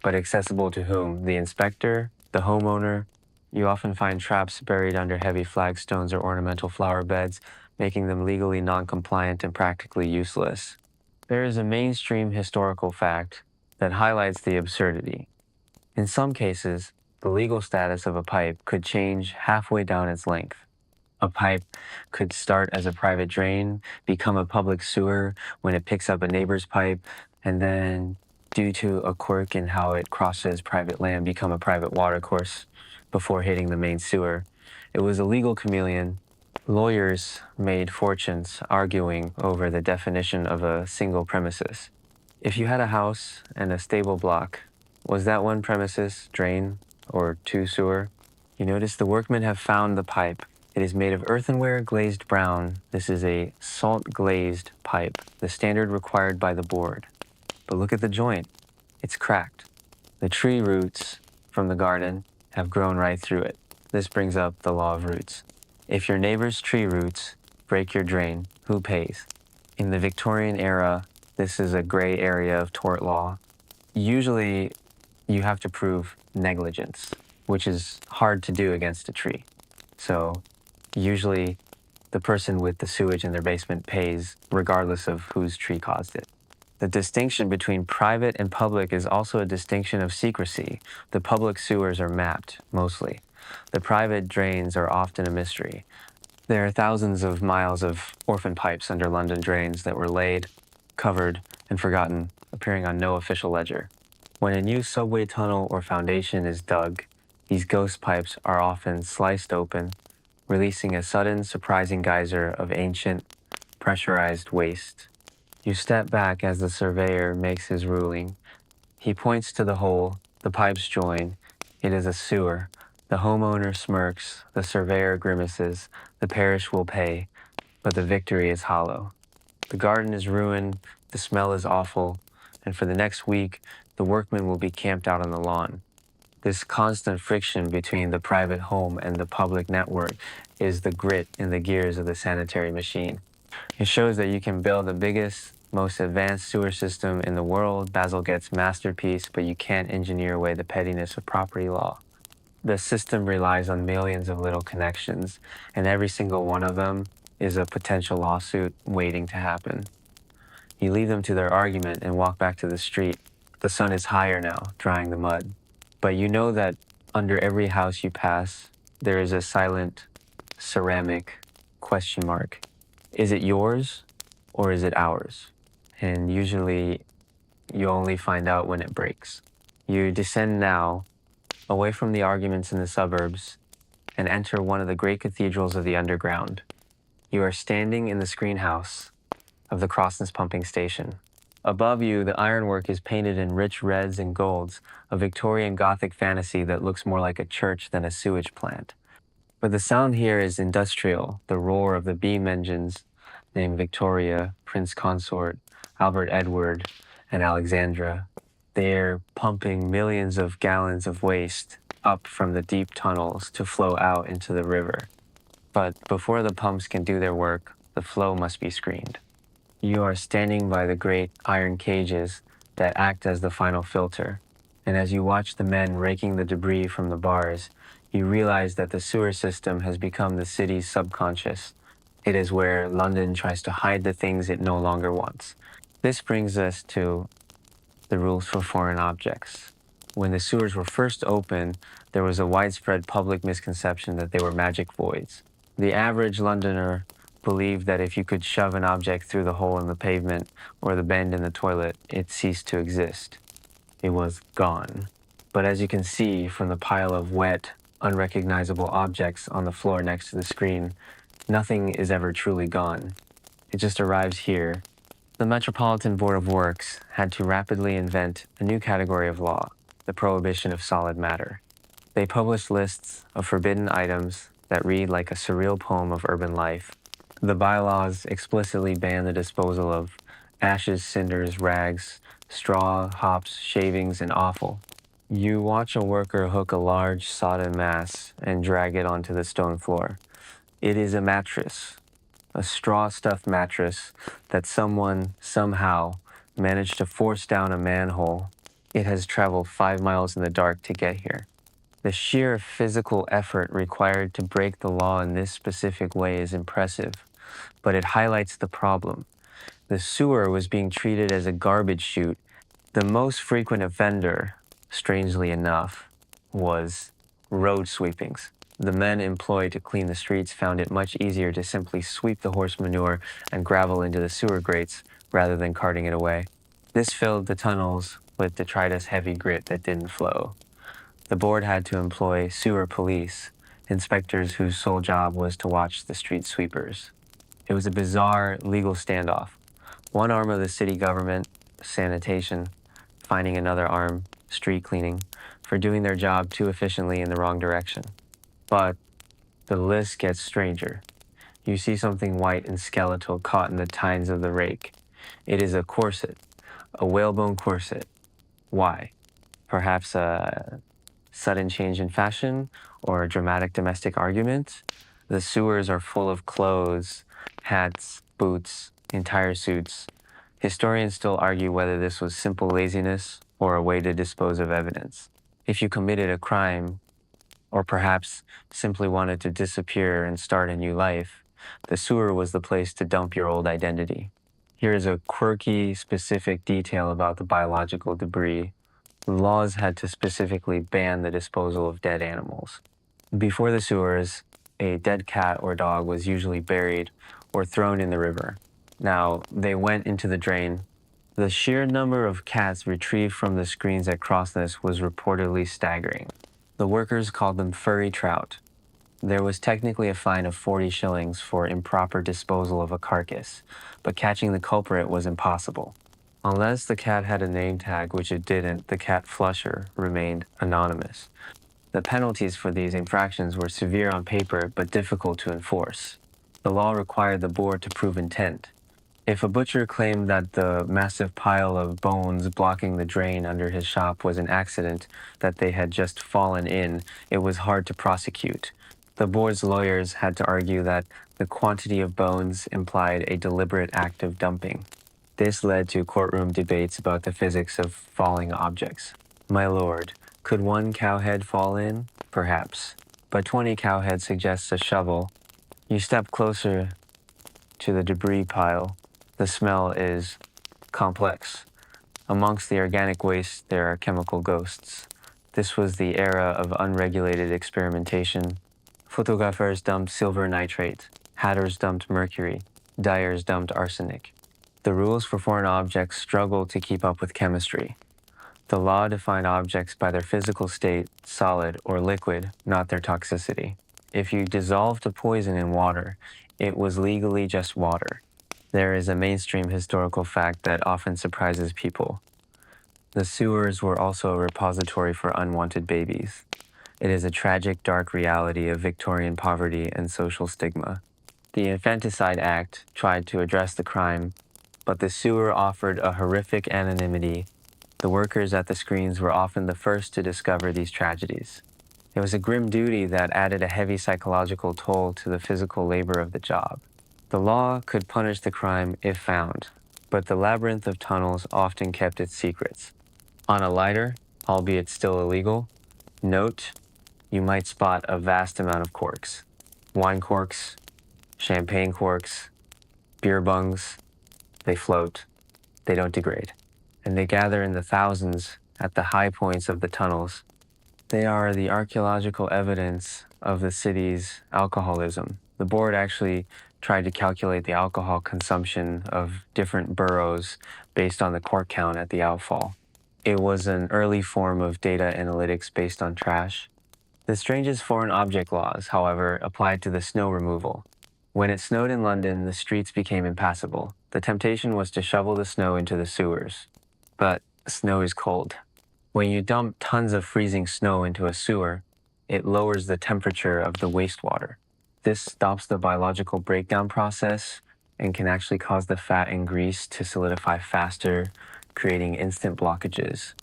but accessible to whom? The inspector? The homeowner? You often find traps buried under heavy flagstones or ornamental flower beds, making them legally non-compliant and practically useless. There is a mainstream historical fact that highlights the absurdity. In some cases, the legal status of a pipe could change halfway down its length. A pipe could start as a private drain, become a public sewer when it picks up a neighbor's pipe, and then, due to a quirk in how it crosses private land, become a private watercourse before hitting the main sewer. It was a legal chameleon. Lawyers made fortunes arguing over the definition of a single premises. If you had a house and a stable block, was that one premises drain or two sewer? You notice the workmen have found the pipe. It is made of earthenware glazed brown. This is a salt glazed pipe, the standard required by the board. But look at the joint. It's cracked. The tree roots from the garden have grown right through it. This brings up the law of roots. If your neighbor's tree roots break your drain, who pays? In the Victorian era, this is a gray area of tort law. Usually, you have to prove negligence, which is hard to do against a tree. So, usually, the person with the sewage in their basement pays regardless of whose tree caused it. The distinction between private and public is also a distinction of secrecy. The public sewers are mapped, mostly. The private drains are often a mystery. There are thousands of miles of orphan pipes under London drains that were laid, covered, and forgotten, appearing on no official ledger. When a new subway tunnel or foundation is dug, these ghost pipes are often sliced open, releasing a sudden, surprising geyser of ancient, pressurized waste. You step back as the surveyor makes his ruling. He points to the hole, the pipes join. It is a sewer. The homeowner smirks, the surveyor grimaces, the parish will pay, but the victory is hollow. The garden is ruined, the smell is awful, and for the next week, the workmen will be camped out on the lawn. This constant friction between the private home and the public network is the grit in the gears of the sanitary machine. It shows that you can build the biggest, most advanced sewer system in the world, bazalgette's masterpiece, but you can't engineer away the pettiness of property law. The system relies on millions of little connections, and every single one of them is a potential lawsuit waiting to happen. You leave them to their argument and walk back to the street. The sun is higher now, drying the mud. But you know that under every house you pass, there is a silent, ceramic question mark. Is it yours or is it ours? And usually you only find out when it breaks. You descend now, away from the arguments in the suburbs, and enter one of the great cathedrals of the underground. You are standing in the screen house of the Crossness pumping station. Above you, the ironwork is painted in rich reds and golds, a Victorian Gothic fantasy that looks more like a church than a sewage plant. But the sound here is industrial, the roar of the beam engines named Victoria, Prince Consort, Albert Edward, and Alexandra. They're pumping millions of gallons of waste up from the deep tunnels to flow out into the river. But before the pumps can do their work, the flow must be screened. You are standing by the great iron cages that act as the final filter, and as you watch the men raking the debris from the bars, you realize that the sewer system has become the city's subconscious. It is where London tries to hide the things it no longer wants. This brings us to the rules for foreign objects. When the sewers were first opened, there was a widespread public misconception that they were magic voids. The average Londoner believed that if you could shove an object through the hole in the pavement or the bend in the toilet, it ceased to exist. It was gone. But as you can see from the pile of wet, unrecognizable objects on the floor next to the screen, nothing is ever truly gone. It just arrives here. The Metropolitan Board of Works had to rapidly invent a new category of law, the prohibition of solid matter. They published lists of forbidden items that read like a surreal poem of urban life. The bylaws explicitly ban the disposal of ashes, cinders, rags, straw, hops, shavings, and offal. You watch a worker hook a large sodden mass and drag it onto the stone floor. It is a mattress, a straw-stuffed mattress that someone, somehow, managed to force down a manhole. It has traveled 5 miles in the dark to get here. The sheer physical effort required to break the law in this specific way is impressive, but it highlights the problem. The sewer was being treated as a garbage chute. The most frequent offender, strangely enough, was road sweepings. The men employed to clean the streets found it much easier to simply sweep the horse manure and gravel into the sewer grates rather than carting it away. This filled the tunnels with detritus heavy grit that didn't flow. The board had to employ sewer police, inspectors whose sole job was to watch the street sweepers. It was a bizarre legal standoff. One arm of the city government, sanitation, finding another arm, street cleaning, for doing their job too efficiently in the wrong direction. But the list gets stranger. You see something white and skeletal caught in the tines of the rake. It is a corset, a whalebone corset. Why? Perhaps a sudden change in fashion or a dramatic domestic argument? The sewers are full of clothes, hats, boots, entire suits. Historians still argue whether this was simple laziness or a way to dispose of evidence. If you committed a crime, or perhaps simply wanted to disappear and start a new life, the sewer was the place to dump your old identity. Here is a quirky, specific detail about the biological debris. Laws had to specifically ban the disposal of dead animals. Before the sewers, a dead cat or dog was usually buried or thrown in the river. Now, they went into the drain. The sheer number of cats retrieved from the screens at Crossness was reportedly staggering. The workers called them furry trout. There was technically a fine of 40 shillings for improper disposal of a carcass, but catching the culprit was impossible. Unless the cat had a name tag, which it didn't, the cat flusher remained anonymous. The penalties for these infractions were severe on paper, but difficult to enforce. The law required the board to prove intent. If a butcher claimed that the massive pile of bones blocking the drain under his shop was an accident that they had just fallen in, it was hard to prosecute. The board's lawyers had to argue that the quantity of bones implied a deliberate act of dumping. This led to courtroom debates about the physics of falling objects. My lord, could one cowhead fall in? Perhaps. But 20 cowheads suggests a shovel. You step closer to the debris pile. The smell is complex. Amongst the organic waste, there are chemical ghosts. This was the era of unregulated experimentation. Photographers dumped silver nitrate. Hatters dumped mercury. Dyers dumped arsenic. The rules for foreign objects struggled to keep up with chemistry. The law defined objects by their physical state, solid or liquid, not their toxicity. If you dissolved a poison in water, it was legally just water. There is a mainstream historical fact that often surprises people. The sewers were also a repository for unwanted babies. It is a tragic, dark reality of Victorian poverty and social stigma. The Infanticide Act tried to address the crime, but the sewer offered a horrific anonymity. The workers at the screens were often the first to discover these tragedies. It was a grim duty that added a heavy psychological toll to the physical labor of the job. The law could punish the crime if found, but the labyrinth of tunnels often kept its secrets. On a lighter, albeit still illegal, note, you might spot a vast amount of corks. Wine corks, champagne corks, beer bungs. They float, they don't degrade, and they gather in the thousands at the high points of the tunnels. They are the archaeological evidence of the city's alcoholism. The board actually tried to calculate the alcohol consumption of different boroughs based on the cork count at the outfall. It was an early form of data analytics based on trash. The strangest foreign object laws, however, applied to the snow removal. When it snowed in London, the streets became impassable. The temptation was to shovel the snow into the sewers. But snow is cold. When you dump tons of freezing snow into a sewer, it lowers the temperature of the wastewater. This stops the biological breakdown process and can actually cause the fat and grease to solidify faster, creating instant blockages.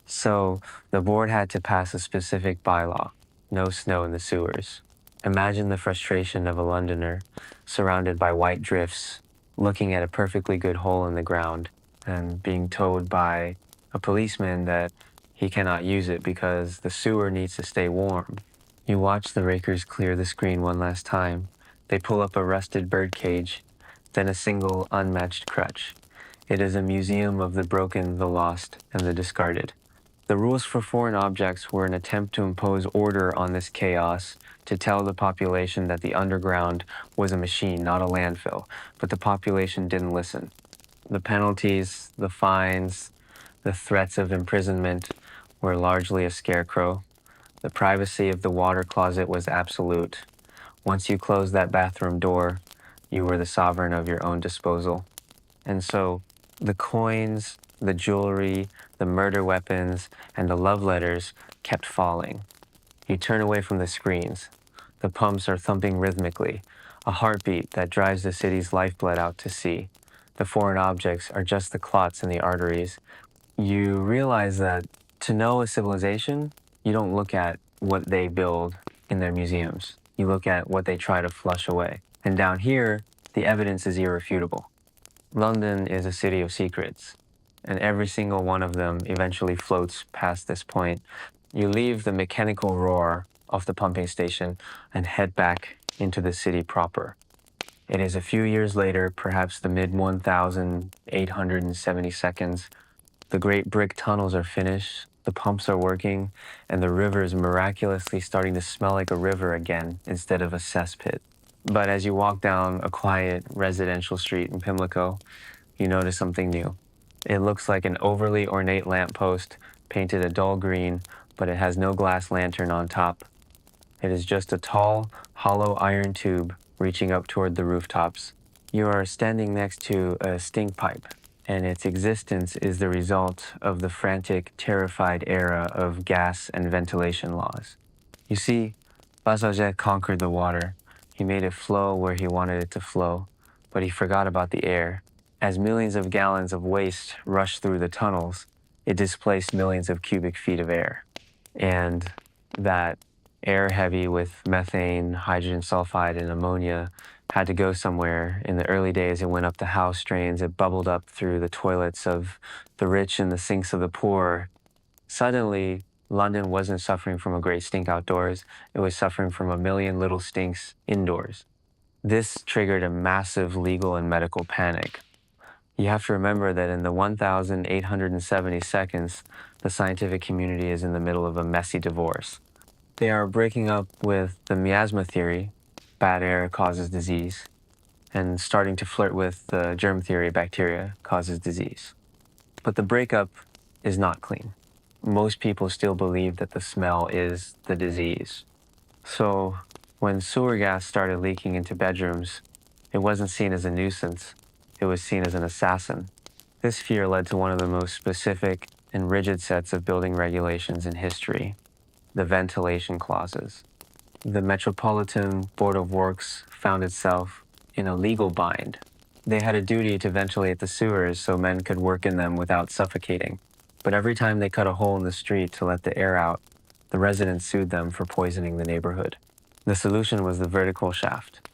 So the board had to pass a specific bylaw: no snow in the sewers. Imagine the frustration of a Londoner surrounded by white drifts, looking at a perfectly good hole in the ground and being told by a policeman that he cannot use it because the sewer needs to stay warm. You watch the rakers clear the screen one last time. They pull up a rusted bird cage, then a single unmatched crutch. It is a museum of the broken, the lost, and the discarded. The rules for foreign objects were an attempt to impose order on this chaos, to tell the population that the underground was a machine, not a landfill, but the population didn't listen. The penalties, the fines, the threats of imprisonment were largely a scarecrow. The privacy of the water closet was absolute. Once you closed that bathroom door, you were the sovereign of your own disposal. And so the coins, the jewelry, the murder weapons, and the love letters kept falling. You turn away from the screens. The pumps are thumping rhythmically, a heartbeat that drives the city's lifeblood out to sea. The foreign objects are just the clots in the arteries. You realize that to know a civilization, you don't look at what they build in their museums. You look at what they try to flush away. And down here, the evidence is irrefutable. London is a city of secrets, and every single one of them eventually floats past this point. You leave the mechanical roar of the pumping station and head back into the city proper. It is a few years later, perhaps the mid 1870s. The great brick tunnels are finished, the pumps are working, and the river is miraculously starting to smell like a river again instead of a cesspit. But as you walk down a quiet residential street in Pimlico, you notice something new. It looks like an overly ornate lamppost painted a dull green, but it has no glass lantern on top. It is just a tall, hollow iron tube reaching up toward the rooftops. You are standing next to a stink pipe, and its existence is the result of the frantic, terrified era of gas and ventilation laws. You see, bazalgette conquered the water. He made it flow where he wanted it to flow, but he forgot about the air. As millions of gallons of waste rushed through the tunnels, it displaced millions of cubic feet of air. And that air heavy with methane, hydrogen sulfide, and ammonia had to go somewhere. In the early days, it went up the house drains, it bubbled up through the toilets of the rich and the sinks of the poor. Suddenly, London wasn't suffering from a great stink outdoors, it was suffering from a million little stinks indoors. This triggered a massive legal and medical panic. You have to remember that in the 1870 seconds, the scientific community is in the middle of a messy divorce. They are breaking up with the miasma theory, bad air causes disease, and starting to flirt with the germ theory, bacteria causes disease. But the breakup is not clean. Most people still believe that the smell is the disease. So when sewer gas started leaking into bedrooms, it wasn't seen as a nuisance, it was seen as an assassin. This fear led to one of the most specific and rigid sets of building regulations in history, the ventilation clauses. The Metropolitan Board of Works found itself in a legal bind. They had a duty to ventilate the sewers so men could work in them without suffocating. But every time they cut a hole in the street to let the air out, the residents sued them for poisoning the neighborhood. The solution was the vertical shaft.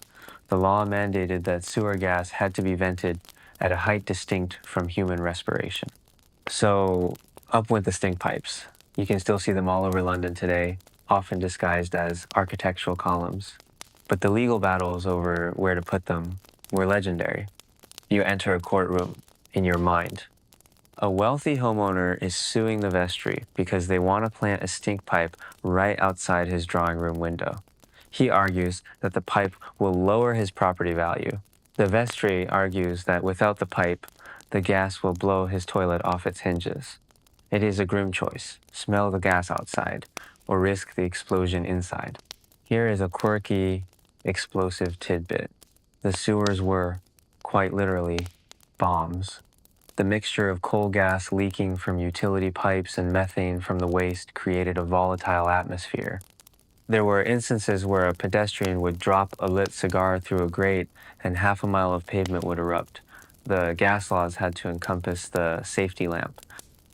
The law mandated that sewer gas had to be vented at a height distinct from human respiration. So up went the stink pipes. You can still see them all over London today, often disguised as architectural columns. But the legal battles over where to put them were legendary. You enter a courtroom in your mind. A wealthy homeowner is suing the vestry because they want to plant a stink pipe right outside his drawing room window. He argues that the pipe will lower his property value. The vestry argues that without the pipe, the gas will blow his toilet off its hinges. It is a grim choice: smell the gas outside or risk the explosion inside. Here is a quirky, explosive tidbit. The sewers were, quite literally, bombs. The mixture of coal gas leaking from utility pipes and methane from the waste created a volatile atmosphere. There were instances where a pedestrian would drop a lit cigar through a grate and half a mile of pavement would erupt. The gas laws had to encompass the safety lamp.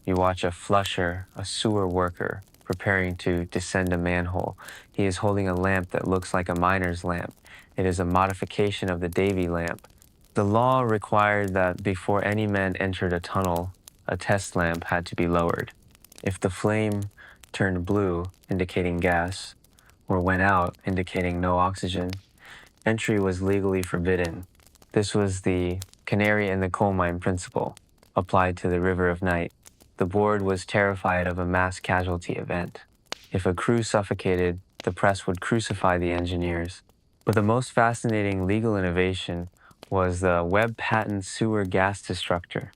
You watch a flusher, a sewer worker, preparing to descend a manhole. He is holding a lamp that looks like a miner's lamp. It is a modification of the Davy lamp. The law required that before any man entered a tunnel, a test lamp had to be lowered. If the flame turned blue, indicating gas, or went out, indicating no oxygen, entry was legally forbidden. This was the canary in the coal mine principle, applied to the river of night. The board was terrified of a mass casualty event. If a crew suffocated, the press would crucify the engineers. But the most fascinating legal innovation was the web patent sewer gas destructor.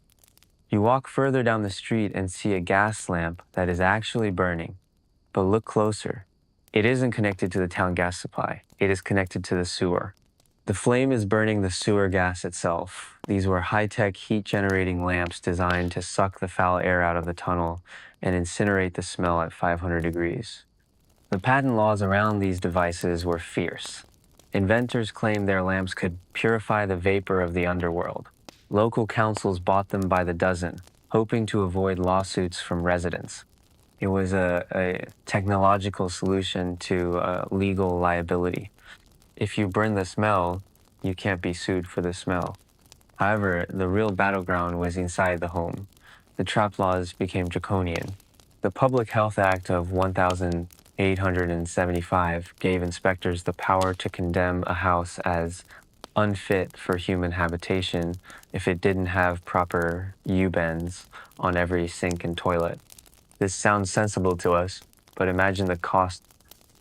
You walk further down the street and see a gas lamp that is actually burning. But look closer. It isn't connected to the town gas supply. It is connected to the sewer. The flame is burning the sewer gas itself. These were high-tech heat-generating lamps designed to suck the foul air out of the tunnel and incinerate the smell at 500 degrees. The patent laws around these devices were fierce. Inventors claimed their lamps could purify the vapor of the underworld. Local councils bought them by the dozen, hoping to avoid lawsuits from residents. It was a technological solution to legal liability. If you burn the smell, you can't be sued for the smell. However, the real battleground was inside the home. The trap laws became draconian. The Public Health Act of 1875 gave inspectors the power to condemn a house as unfit for human habitation if it didn't have proper U-bends on every sink and toilet. This sounds sensible to us, but imagine the cost.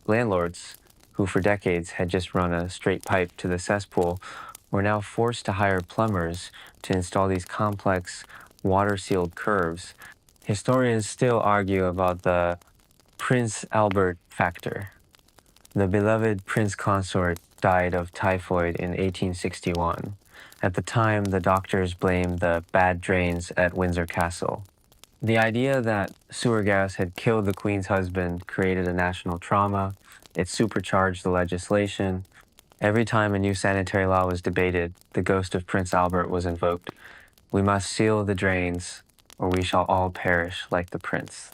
Landlords, who for decades had just run a straight pipe to the cesspool, were now forced to hire plumbers to install these complex, water-sealed curves. Historians still argue about the Prince Albert factor. The beloved prince consort died of typhoid in 1861. At the time, the doctors blamed the bad drains at Windsor Castle. The idea that sewer gas had killed the Queen's husband created a national trauma. It supercharged the legislation. Every time a new sanitary law was debated, the ghost of Prince Albert was invoked. We must seal the drains, or we shall all perish like the prince.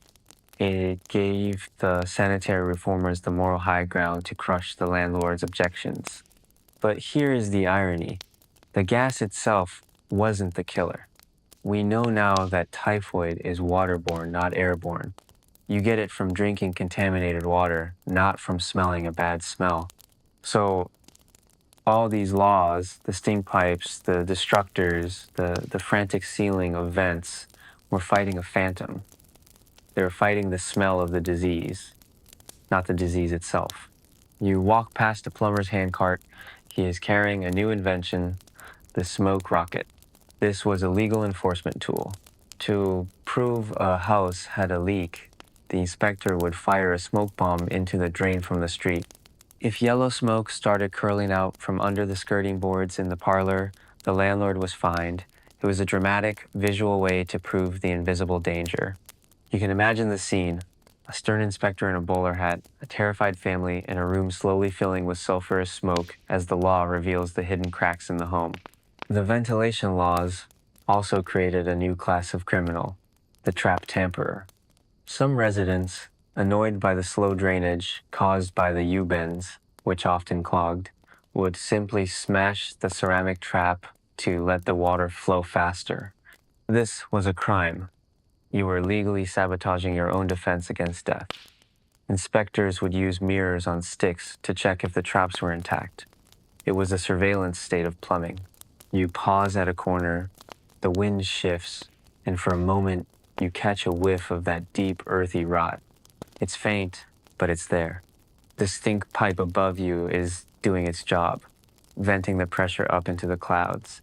It gave the sanitary reformers the moral high ground to crush the landlord's objections. But here is the irony. The gas itself wasn't the killer. We know now that typhoid is waterborne, not airborne. You get it from drinking contaminated water, not from smelling a bad smell. So all these laws, the stink pipes, the destructors, the frantic sealing of vents, were fighting a phantom. They were fighting the smell of the disease, not the disease itself. You walk past a plumber's handcart. He is carrying a new invention, the smoke rocket. This was a legal enforcement tool. To prove a house had a leak, the inspector would fire a smoke bomb into the drain from the street. If yellow smoke started curling out from under the skirting boards in the parlor, the landlord was fined. It was a dramatic, visual way to prove the invisible danger. You can imagine the scene: a stern inspector in a bowler hat, a terrified family, in a room slowly filling with sulfurous smoke as the law reveals the hidden cracks in the home. The ventilation laws also created a new class of criminal, the trap tamperer. Some residents, annoyed by the slow drainage caused by the U-bends, which often clogged, would simply smash the ceramic trap to let the water flow faster. This was a crime. You were legally sabotaging your own defense against death. Inspectors would use mirrors on sticks to check if the traps were intact. It was a surveillance state of plumbing. You pause at a corner, the wind shifts, and for a moment you catch a whiff of that deep, earthy rot. It's faint, but it's there. The stink pipe above you is doing its job, venting the pressure up into the clouds.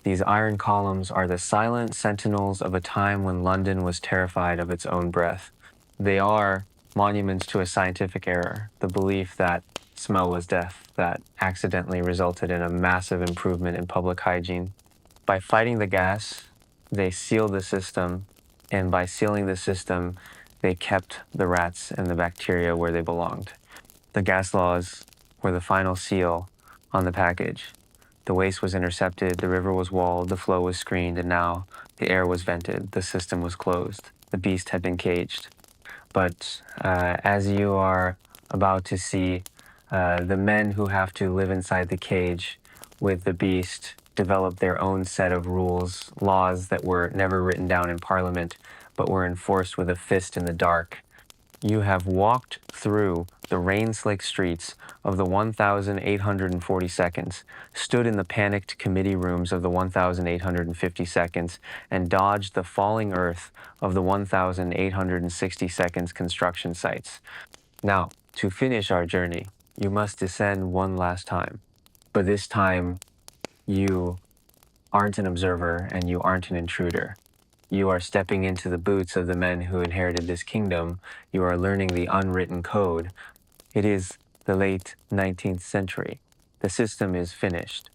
These iron columns are the silent sentinels of a time when London was terrified of its own breath. They are monuments to a scientific error, the belief that smell was death, that accidentally resulted in a massive improvement in public hygiene. By fighting the gas, they sealed the system, and by sealing the system, they kept the rats and the bacteria where they belonged. The gas laws were the final seal on the package. The waste was intercepted, the river was walled, the flow was screened, and now the air was vented, the system was closed. The beast had been caged. But as you are about to see, the men who have to live inside the cage with the beast develop their own set of rules, laws that were never written down in Parliament, but were enforced with a fist in the dark. You have walked through the rain-slick streets of the 1,840 stood in the panicked committee rooms of the 1,850 and dodged the falling earth of the 1,860 construction sites. Now, to finish our journey, you must descend one last time. But this time, you aren't an observer and you aren't an intruder. You are stepping into the boots of the men who inherited this kingdom. You are learning the unwritten code. It is the late 19th century. The system is finished.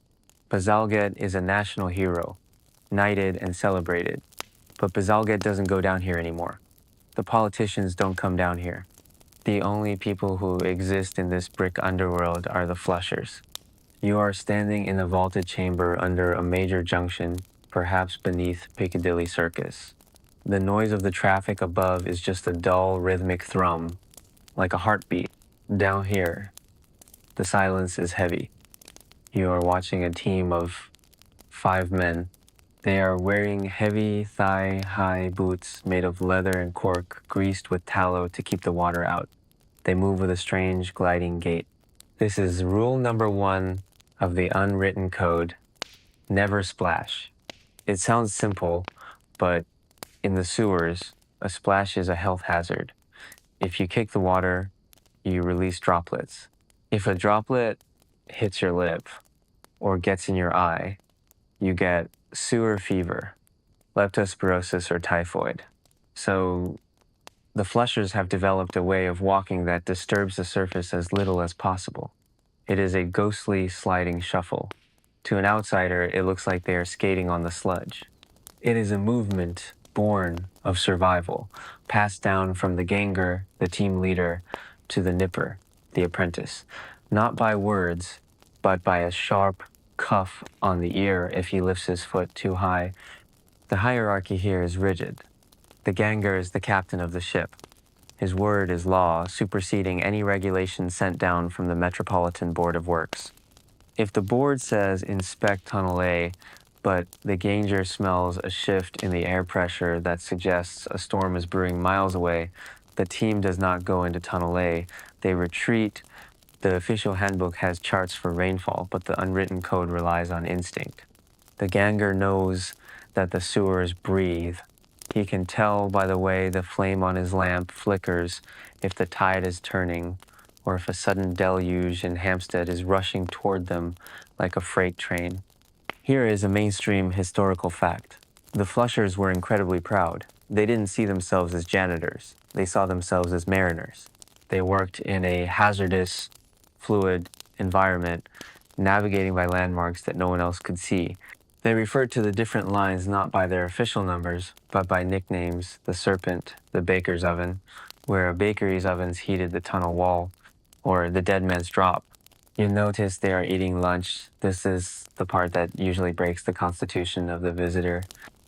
Bazalgette is a national hero, knighted and celebrated. But bazalgette doesn't go down here anymore. The politicians don't come down here. The only people who exist in this brick underworld are the flushers. You are standing in a vaulted chamber under a major junction, perhaps beneath Piccadilly Circus. The noise of the traffic above is just a dull, rhythmic thrum, like a heartbeat. Down here, the silence is heavy. You are watching a team of 5 men. They are wearing heavy thigh-high boots made of leather and cork, greased with tallow to keep the water out. They move with a strange, gliding gait. This is rule number 1 of the unwritten code: never splash. It sounds simple, but in the sewers, a splash is a health hazard. If you kick the water, you release droplets. If a droplet hits your lip or gets in your eye, you get sewer fever, leptospirosis, or typhoid. So the flushers have developed a way of walking that disturbs the surface as little as possible. It is a ghostly sliding shuffle. To an outsider, it looks like they are skating on the sludge. It is a movement born of survival, passed down from the ganger, the team leader, to the nipper, the apprentice, not by words, but by a sharp cuff on the ear if he lifts his foot too high. The hierarchy here is rigid. The ganger is the captain of the ship. His word is law, superseding any regulation sent down from the Metropolitan Board of Works. If the board says inspect tunnel A, but the ganger smells a shift in the air pressure that suggests a storm is brewing miles away, the team does not go into tunnel A. They retreat. The official handbook has charts for rainfall, but the unwritten code relies on instinct. The ganger knows that the sewers breathe. He can tell by the way the flame on his lamp flickers if the tide is turning, or if a sudden deluge in Hampstead is rushing toward them like a freight train. Here is a mainstream historical fact. The flushers were incredibly proud. They didn't see themselves as janitors. They saw themselves as mariners. They worked in a hazardous, fluid environment, navigating by landmarks that no one else could see. They referred to the different lines not by their official numbers, but by nicknames: the Serpent, the Baker's Oven, where a bakery's ovens heated the tunnel wall, or the Dead Man's Drop. You notice they are eating lunch. This is the part that usually breaks the constitution of the visitor.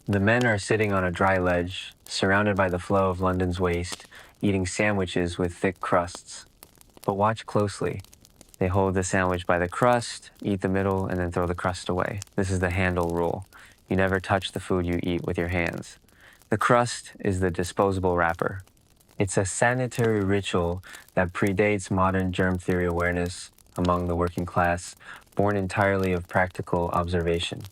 The men are sitting on a dry ledge, surrounded by the flow of London's waste, eating sandwiches with thick crusts. But watch closely. They hold the sandwich by the crust, eat the middle, and then throw the crust away. This is the handle rule. You never touch the food you eat with your hands. The crust is the disposable wrapper. It's a sanitary ritual that predates modern germ theory awareness among the working class, born entirely of practical observation.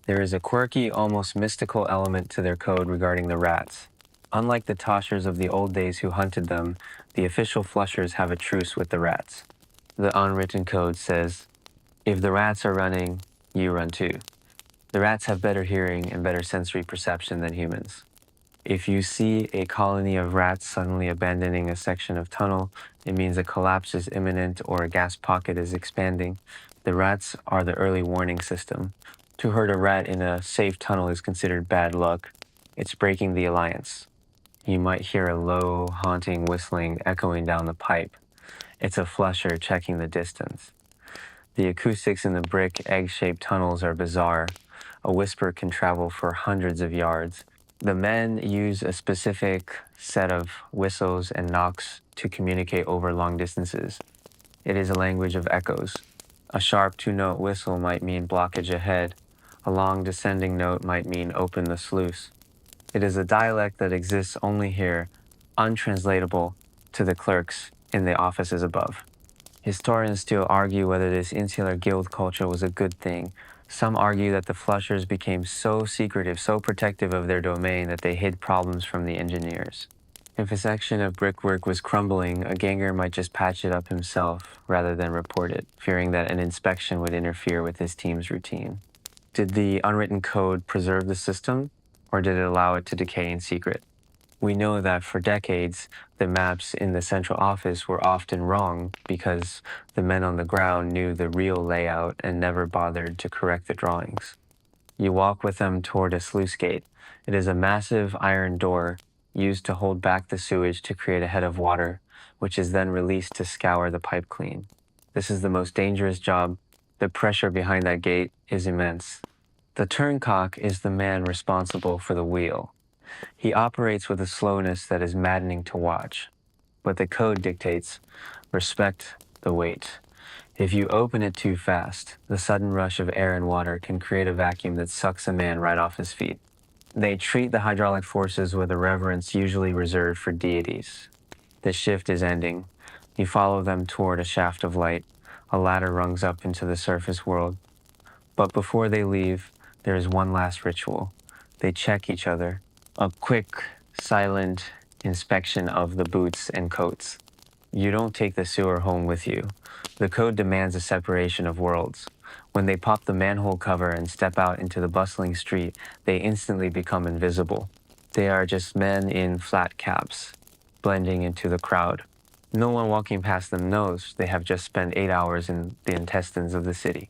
There is a quirky, almost mystical element to their code regarding the rats. Unlike the toshers of the old days who hunted them, the official flushers have a truce with the rats. The unwritten code says, if the rats are running, you run too. The rats have better hearing and better sensory perception than humans. If you see a colony of rats suddenly abandoning a section of tunnel, it means a collapse is imminent or a gas pocket is expanding. The rats are the early warning system. To hurt a rat in a safe tunnel is considered bad luck. It's breaking the alliance. You might hear a low, haunting whistling echoing down the pipe. It's a flusher checking the distance. The acoustics in the brick, egg-shaped tunnels are bizarre. A whisper can travel for hundreds of yards. The men use a specific set of whistles and knocks to communicate over long distances. It is a language of echoes. A sharp 2-note whistle might mean blockage ahead. A long descending note might mean open the sluice. It is a dialect that exists only here, untranslatable to the clerks in the offices above. Historians still argue whether this insular guild culture was a good thing. Some argue that the flushers became so secretive, so protective of their domain that they hid problems from the engineers. If a section of brickwork was crumbling, a ganger might just patch it up himself rather than report it, fearing that an inspection would interfere with his team's routine. Did the unwritten code preserve the system, or did it allow it to decay in secret? We know that for decades, the maps in the central office were often wrong because the men on the ground knew the real layout and never bothered to correct the drawings. You walk with them toward a sluice gate. It is a massive iron door used to hold back the sewage to create a head of water, which is then released to scour the pipe clean. This is the most dangerous job. The pressure behind that gate is immense. The turncock is the man responsible for the wheel. He operates with a slowness that is maddening to watch. But the code dictates respect the weight. If you open it too fast, the sudden rush of air and water can create a vacuum that sucks a man right off his feet. They treat the hydraulic forces with a reverence usually reserved for deities. The shift is ending. You follow them toward a shaft of light. A ladder rungs up into the surface world. But before they leave, there is one last ritual. They check each other. A quick, silent inspection of the boots and coats. You don't take the sewer home with you. The code demands a separation of worlds. When they pop the manhole cover and step out into the bustling street, they instantly become invisible. They are just men in flat caps, blending into the crowd. No one walking past them knows they have just spent 8 hours in the intestines of the city.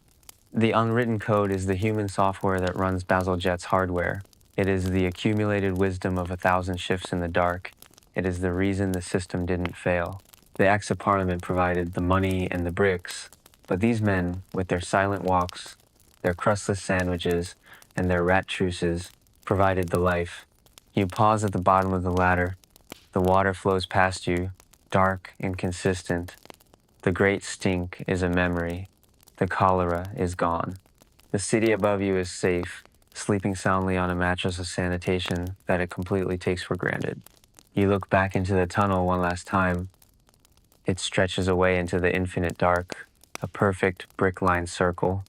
The unwritten code is the human software that runs bazalgette's hardware. It is the accumulated wisdom of 1,000 shifts in the dark. It is the reason the system didn't fail. The Acts of Parliament provided the money and the bricks, but these men, with their silent walks, their crustless sandwiches, and their rat truces, provided the life. You pause at the bottom of the ladder. The water flows past you, dark and consistent. The great stink is a memory. The cholera is gone. The city above you is safe, sleeping soundly on a mattress of sanitation that it completely takes for granted. You look back into the tunnel one last time. It stretches away into the infinite dark, a perfect brick-lined circle.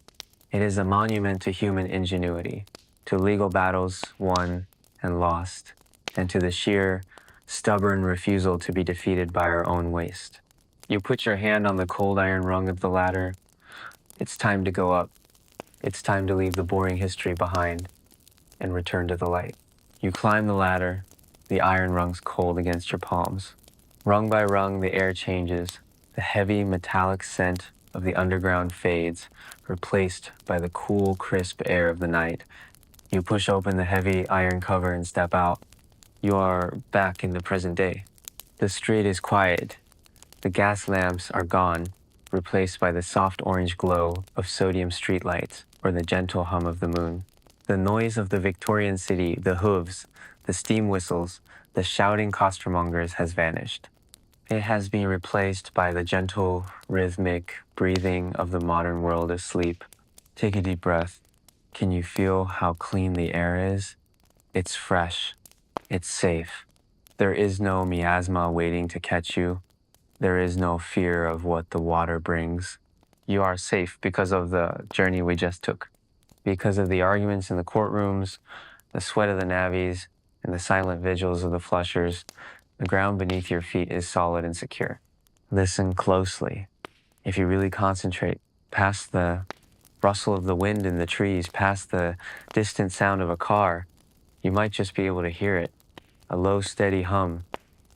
It is a monument to human ingenuity, to legal battles won and lost, and to the sheer, stubborn refusal to be defeated by our own waste. You put your hand on the cold iron rung of the ladder. It's time to go up. It's time to leave the boring history behind and return to the light. You climb the ladder, the iron rungs cold against your palms. Rung by rung, the air changes. The heavy metallic scent of the underground fades, replaced by the cool, crisp air of the night. You push open the heavy iron cover and step out. You are back in the present day. The street is quiet. The gas lamps are gone, replaced by the soft orange glow of sodium streetlights or the gentle hum of the moon. The noise of the Victorian city, the hooves, the steam whistles, the shouting costermongers has vanished. It has been replaced by the gentle, rhythmic breathing of the modern world asleep. Take a deep breath. Can you feel how clean the air is? It's fresh. It's safe. There is no miasma waiting to catch you. There is no fear of what the water brings. You are safe because of the journey we just took, because of the arguments in the courtrooms, the sweat of the navvies, and the silent vigils of the flushers. The ground beneath your feet is solid and secure. Listen closely. If you really concentrate, past the rustle of the wind in the trees, past the distant sound of a car, you might just be able to hear it, a low, steady hum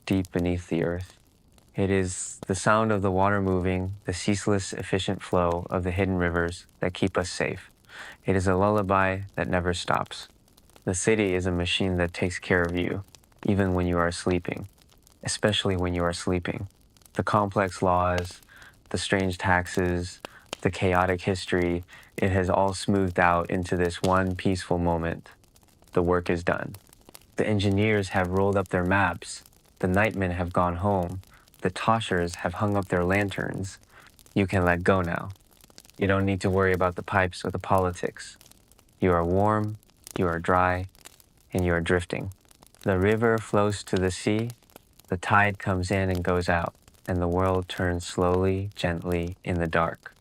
deep beneath the earth. It is the sound of the water moving, the ceaseless, efficient flow of the hidden rivers that keep us safe. It is a lullaby that never stops. The city is a machine that takes care of you, even when you are sleeping, especially when you are sleeping. The complex laws, the strange taxes, the chaotic history, it has all smoothed out into this one peaceful moment. The work is done. The engineers have rolled up their maps. The nightmen have gone home. The toshers have hung up their lanterns. You can let go now. You don't need to worry about the pipes or the politics. You are warm, you are dry, and you are drifting. The river flows to the sea, the tide comes in and goes out, and the world turns slowly, gently in the dark.